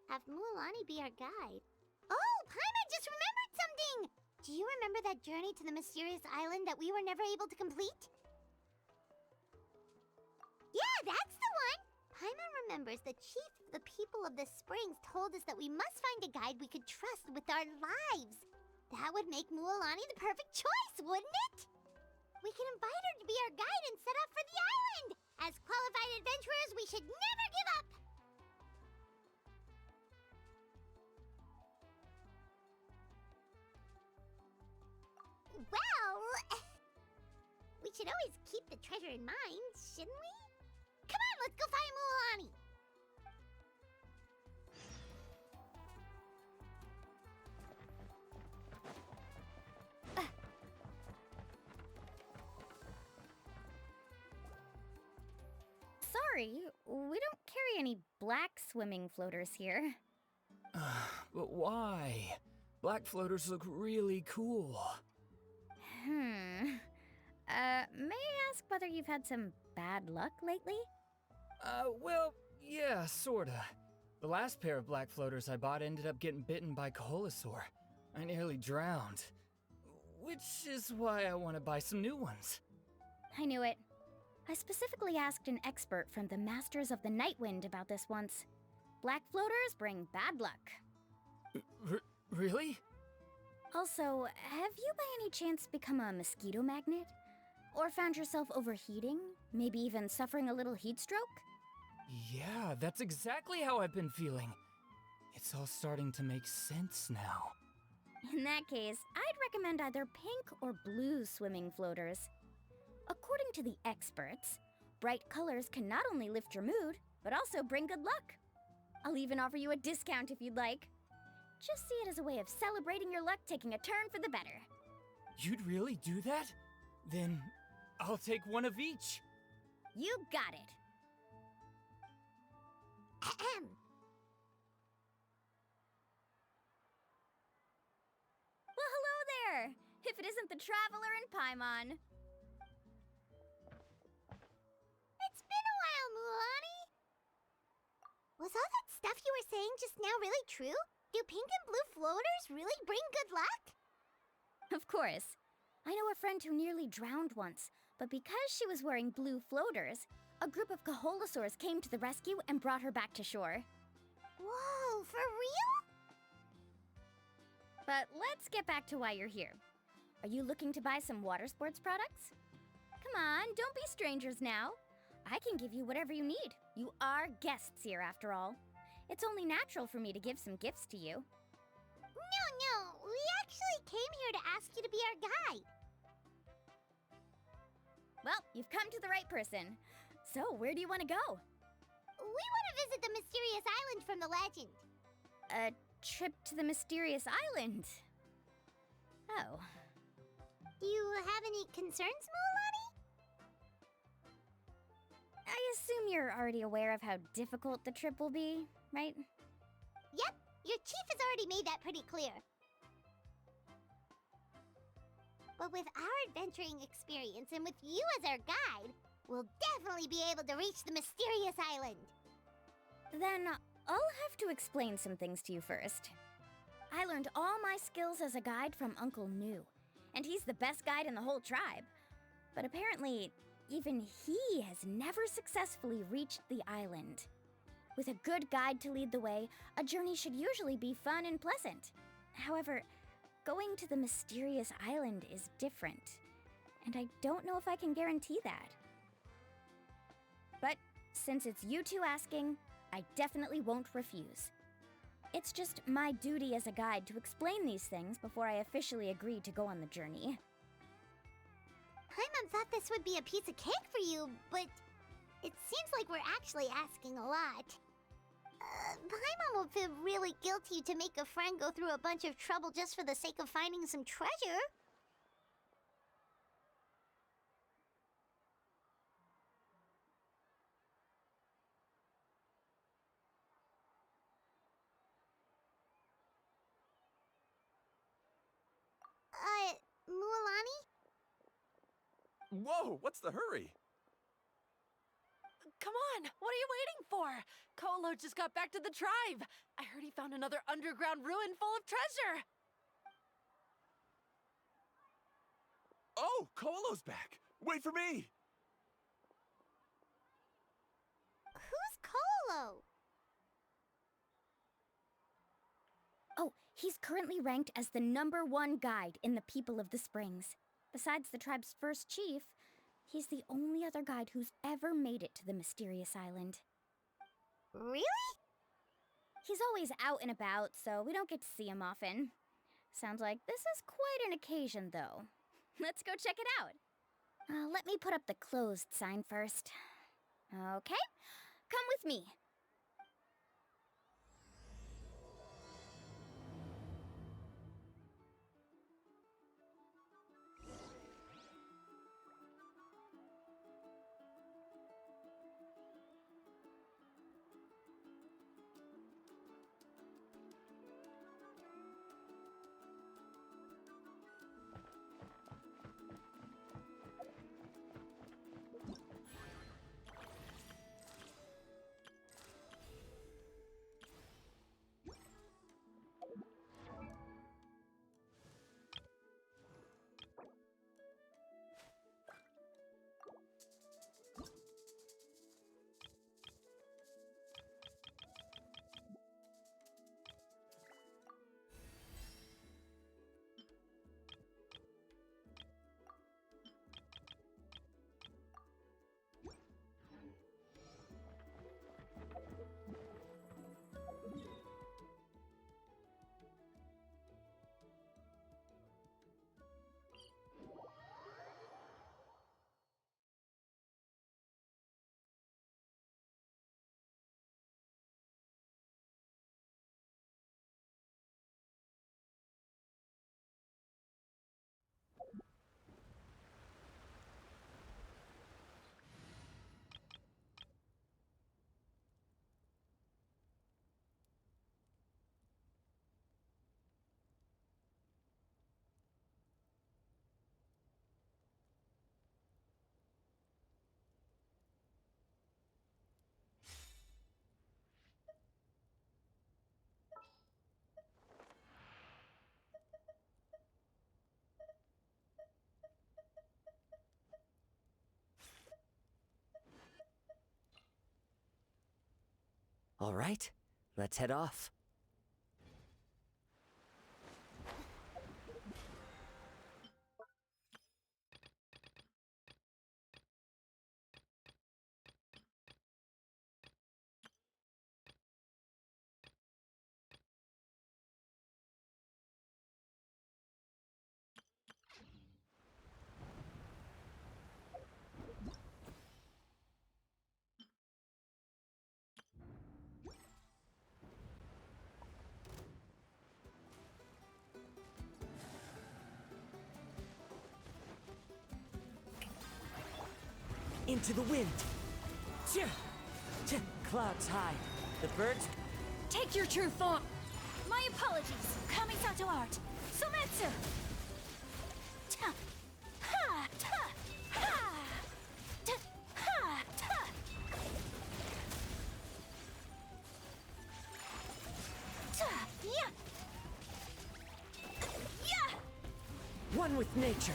Have Mualani be our guide. Oh, Paimon just remembered something! Do you remember that journey to the mysterious island that we were never able to complete? Yeah, that's the one! Paimon remembers the chief of the people of the Springs told us that we must find a guide we could trust with our lives. That would make Mualani the perfect choice, wouldn't it? We can invite her to be our guide and set off for the island! As qualified adventurers, we should never give up! Well, we should always keep the treasure in mind, shouldn't we? Come on, let's go find Mualani! Sorry, we don't carry any black swimming floaters here. But why? Black floaters look really cool. May I ask whether you've had some bad luck lately? Well, yeah, sorta. The last pair of black floaters I bought ended up getting bitten by Koholosaur. I nearly drowned. Which is why I want to buy some new ones. I knew it. I specifically asked an expert from the Masters of the Nightwind about this once. Black floaters bring bad luck. Really? Also, have you by any chance become a mosquito magnet? Or found yourself overheating? Maybe even suffering a little heat stroke? Yeah, that's exactly how I've been feeling. It's all starting to make sense now. In that case, I'd recommend either pink or blue swimming floaters. According to the experts, bright colors can not only lift your mood, but also bring good luck. I'll even offer you a discount if you'd like. Just see it as a way of celebrating your luck taking a turn for the better. You'd really do that? Then I'll take one of each. You got it. Ahem. Well, hello there! If it isn't the Traveler and Paimon. It's been a while, Mualani. Was all that stuff you were saying just now really true? Do pink and blue floaters really bring good luck? Of course. I know a friend who nearly drowned once, but because she was wearing blue floaters, a group of Kaholosaurs came to the rescue and brought her back to shore. Whoa, for real? But let's get back to why you're here. Are you looking to buy some water sports products? Come on, don't be strangers now. I can give you whatever you need. You are guests here, after all. It's only natural for me to give some gifts to you. No, we actually came here to ask you to be our guide. Well, you've come to the right person. So, where do you want to go? We want to visit the mysterious island from the legend. A trip to the mysterious island? Oh. Do you have any concerns, Mualani? I assume you're already aware of how difficult the trip will be, right? Yep, your chief has already made that pretty clear. But with our adventuring experience and with you as our guide, we'll definitely be able to reach the mysterious island. Then I'll have to explain some things to you first. I learned all my skills as a guide from Uncle Nu, and he's the best guide in the whole tribe. But apparently, even he has never successfully reached the island. With a good guide to lead the way, a journey should usually be fun and pleasant. However, going to the mysterious island is different, and I don't know if I can guarantee that. But since it's you two asking, I definitely won't refuse. It's just my duty as a guide to explain these things before I officially agree to go on the journey. Paimon thought this would be a piece of cake for you, but it seems like we're actually asking a lot. Paimon will feel really guilty to make a friend go through a bunch of trouble just for the sake of finding some treasure. Mualani? Whoa, what's the hurry? Come on, what are you waiting for? Kolo just got back to the tribe. I heard he found another underground ruin full of treasure. Oh, Kolo's back. Wait for me. Who's Kolo? Oh, he's currently ranked as the #1 guide in the People of the Springs. Besides the tribe's first chief, he's the only other guide who's ever made it to the mysterious island. Really? He's always out and about, so we don't get to see him often. Sounds like this is quite an occasion, though. Let's go check it out. Let me put up the closed sign first. Okay, come with me. All right, let's head off. Into the wind! Clouds high. The birds... Take your true form! My apologies! Kamisato art! Sumetsu! Ta! Ha! Ta! Ha! Ta! Ha! Ta! Ta! Ya! Ya! One with nature!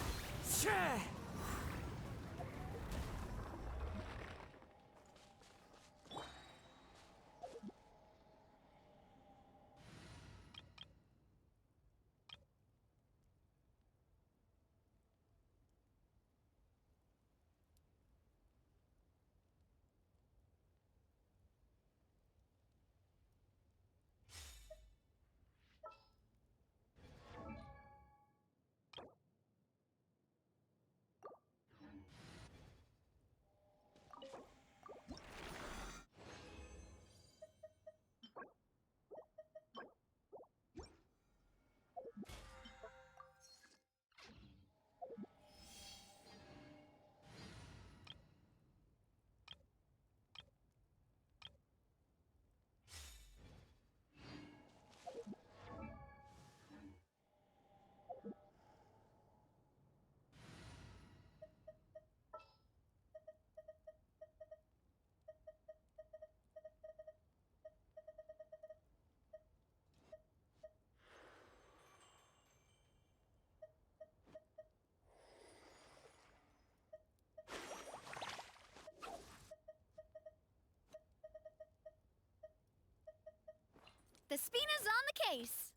The Spina's on the case!